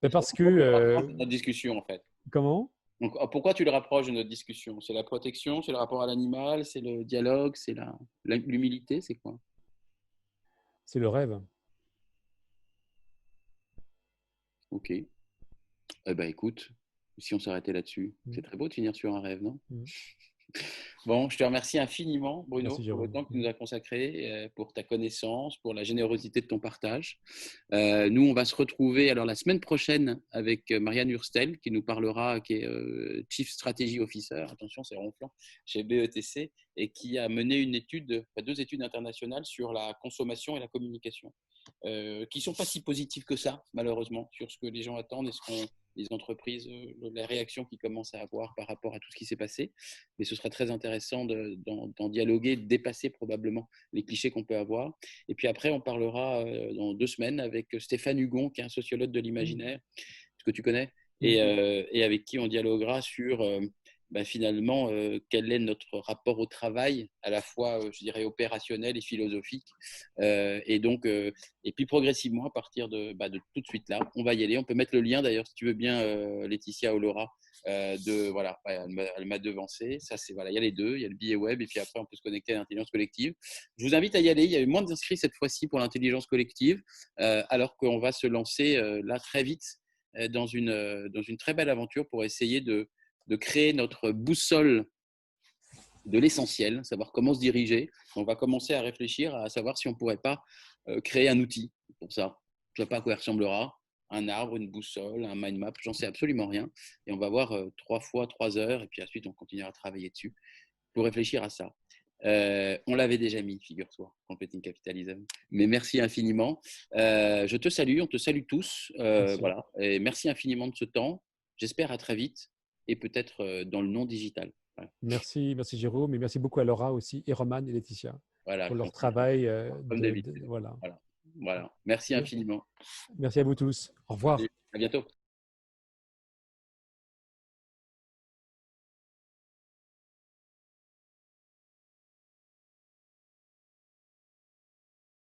Ben, parce que, Pourquoi tu le rapproches de notre discussion, en fait? comment? Donc, pourquoi tu le rapproches de notre discussion? C'est la protection, c'est le rapport à l'animal, c'est le dialogue, c'est l'humilité, c'est quoi? C'est le rêve. Ok. Eh ben, écoute, si on s'arrêtait là-dessus, c'est très beau de finir sur un rêve, non? Mm. Bon, je te remercie infiniment, Bruno, Merci, pour le Jérôme. temps que tu nous as consacré, pour ta connaissance, pour la générosité de ton partage. Nous, on va se retrouver alors la semaine prochaine avec Marianne Hurstel, qui nous parlera, qui est Chief Strategy Officer, attention, c'est ronflant, chez BETC, et qui a mené deux études internationales sur la consommation et la communication, qui ne sont pas si positives que ça, malheureusement, sur ce que les gens attendent et les entreprises, la réaction qu'ils commencent à avoir par rapport à tout ce qui s'est passé. Mais ce serait très intéressant d'en dialoguer, de dépasser probablement les clichés qu'on peut avoir. Et puis après, on parlera dans 2 semaines avec Stéphane Hugon, qui est un sociologue de l'imaginaire, ce que tu connais, et avec qui on dialoguera sur finalement quel est notre rapport au travail, à la fois, je dirais, opérationnel et philosophique. Et puis progressivement, à partir de tout de suite là, on va y aller. On peut mettre le lien d'ailleurs, si tu veux bien, Laetitia ou Laura. Voilà, elle m'a devancé. Ça, c'est voilà, il y a les deux, il y a le billet web et puis après on peut se connecter à l'intelligence collective. Je vous invite à y aller. Il y a eu moins d'inscrits cette fois-ci pour l'intelligence collective, alors qu'on va se lancer là très vite dans une très belle aventure pour essayer de créer notre boussole de l'essentiel, savoir comment se diriger. On va commencer à réfléchir à savoir si on ne pourrait pas créer un outil pour ça. Je ne sais pas à quoi il ressemblera. Un arbre, une boussole, un mind map, j'en sais absolument rien. Et on va voir 3 fois 3 heures, et puis ensuite on continuera à travailler dessus pour réfléchir à ça. On l'avait déjà mis, figure-toi, Completing Capitalism. Mais merci infiniment. Je te salue, on te salue tous. Voilà. Et merci infiniment de ce temps. J'espère à très vite et peut-être dans le non digital. Voilà. Merci Jérôme, et merci beaucoup à Laura aussi, et Roman et Laetitia Voilà, pour leur travail. comme d'habitude. Voilà. Voilà. Merci infiniment. Merci à vous tous. Au revoir. À bientôt.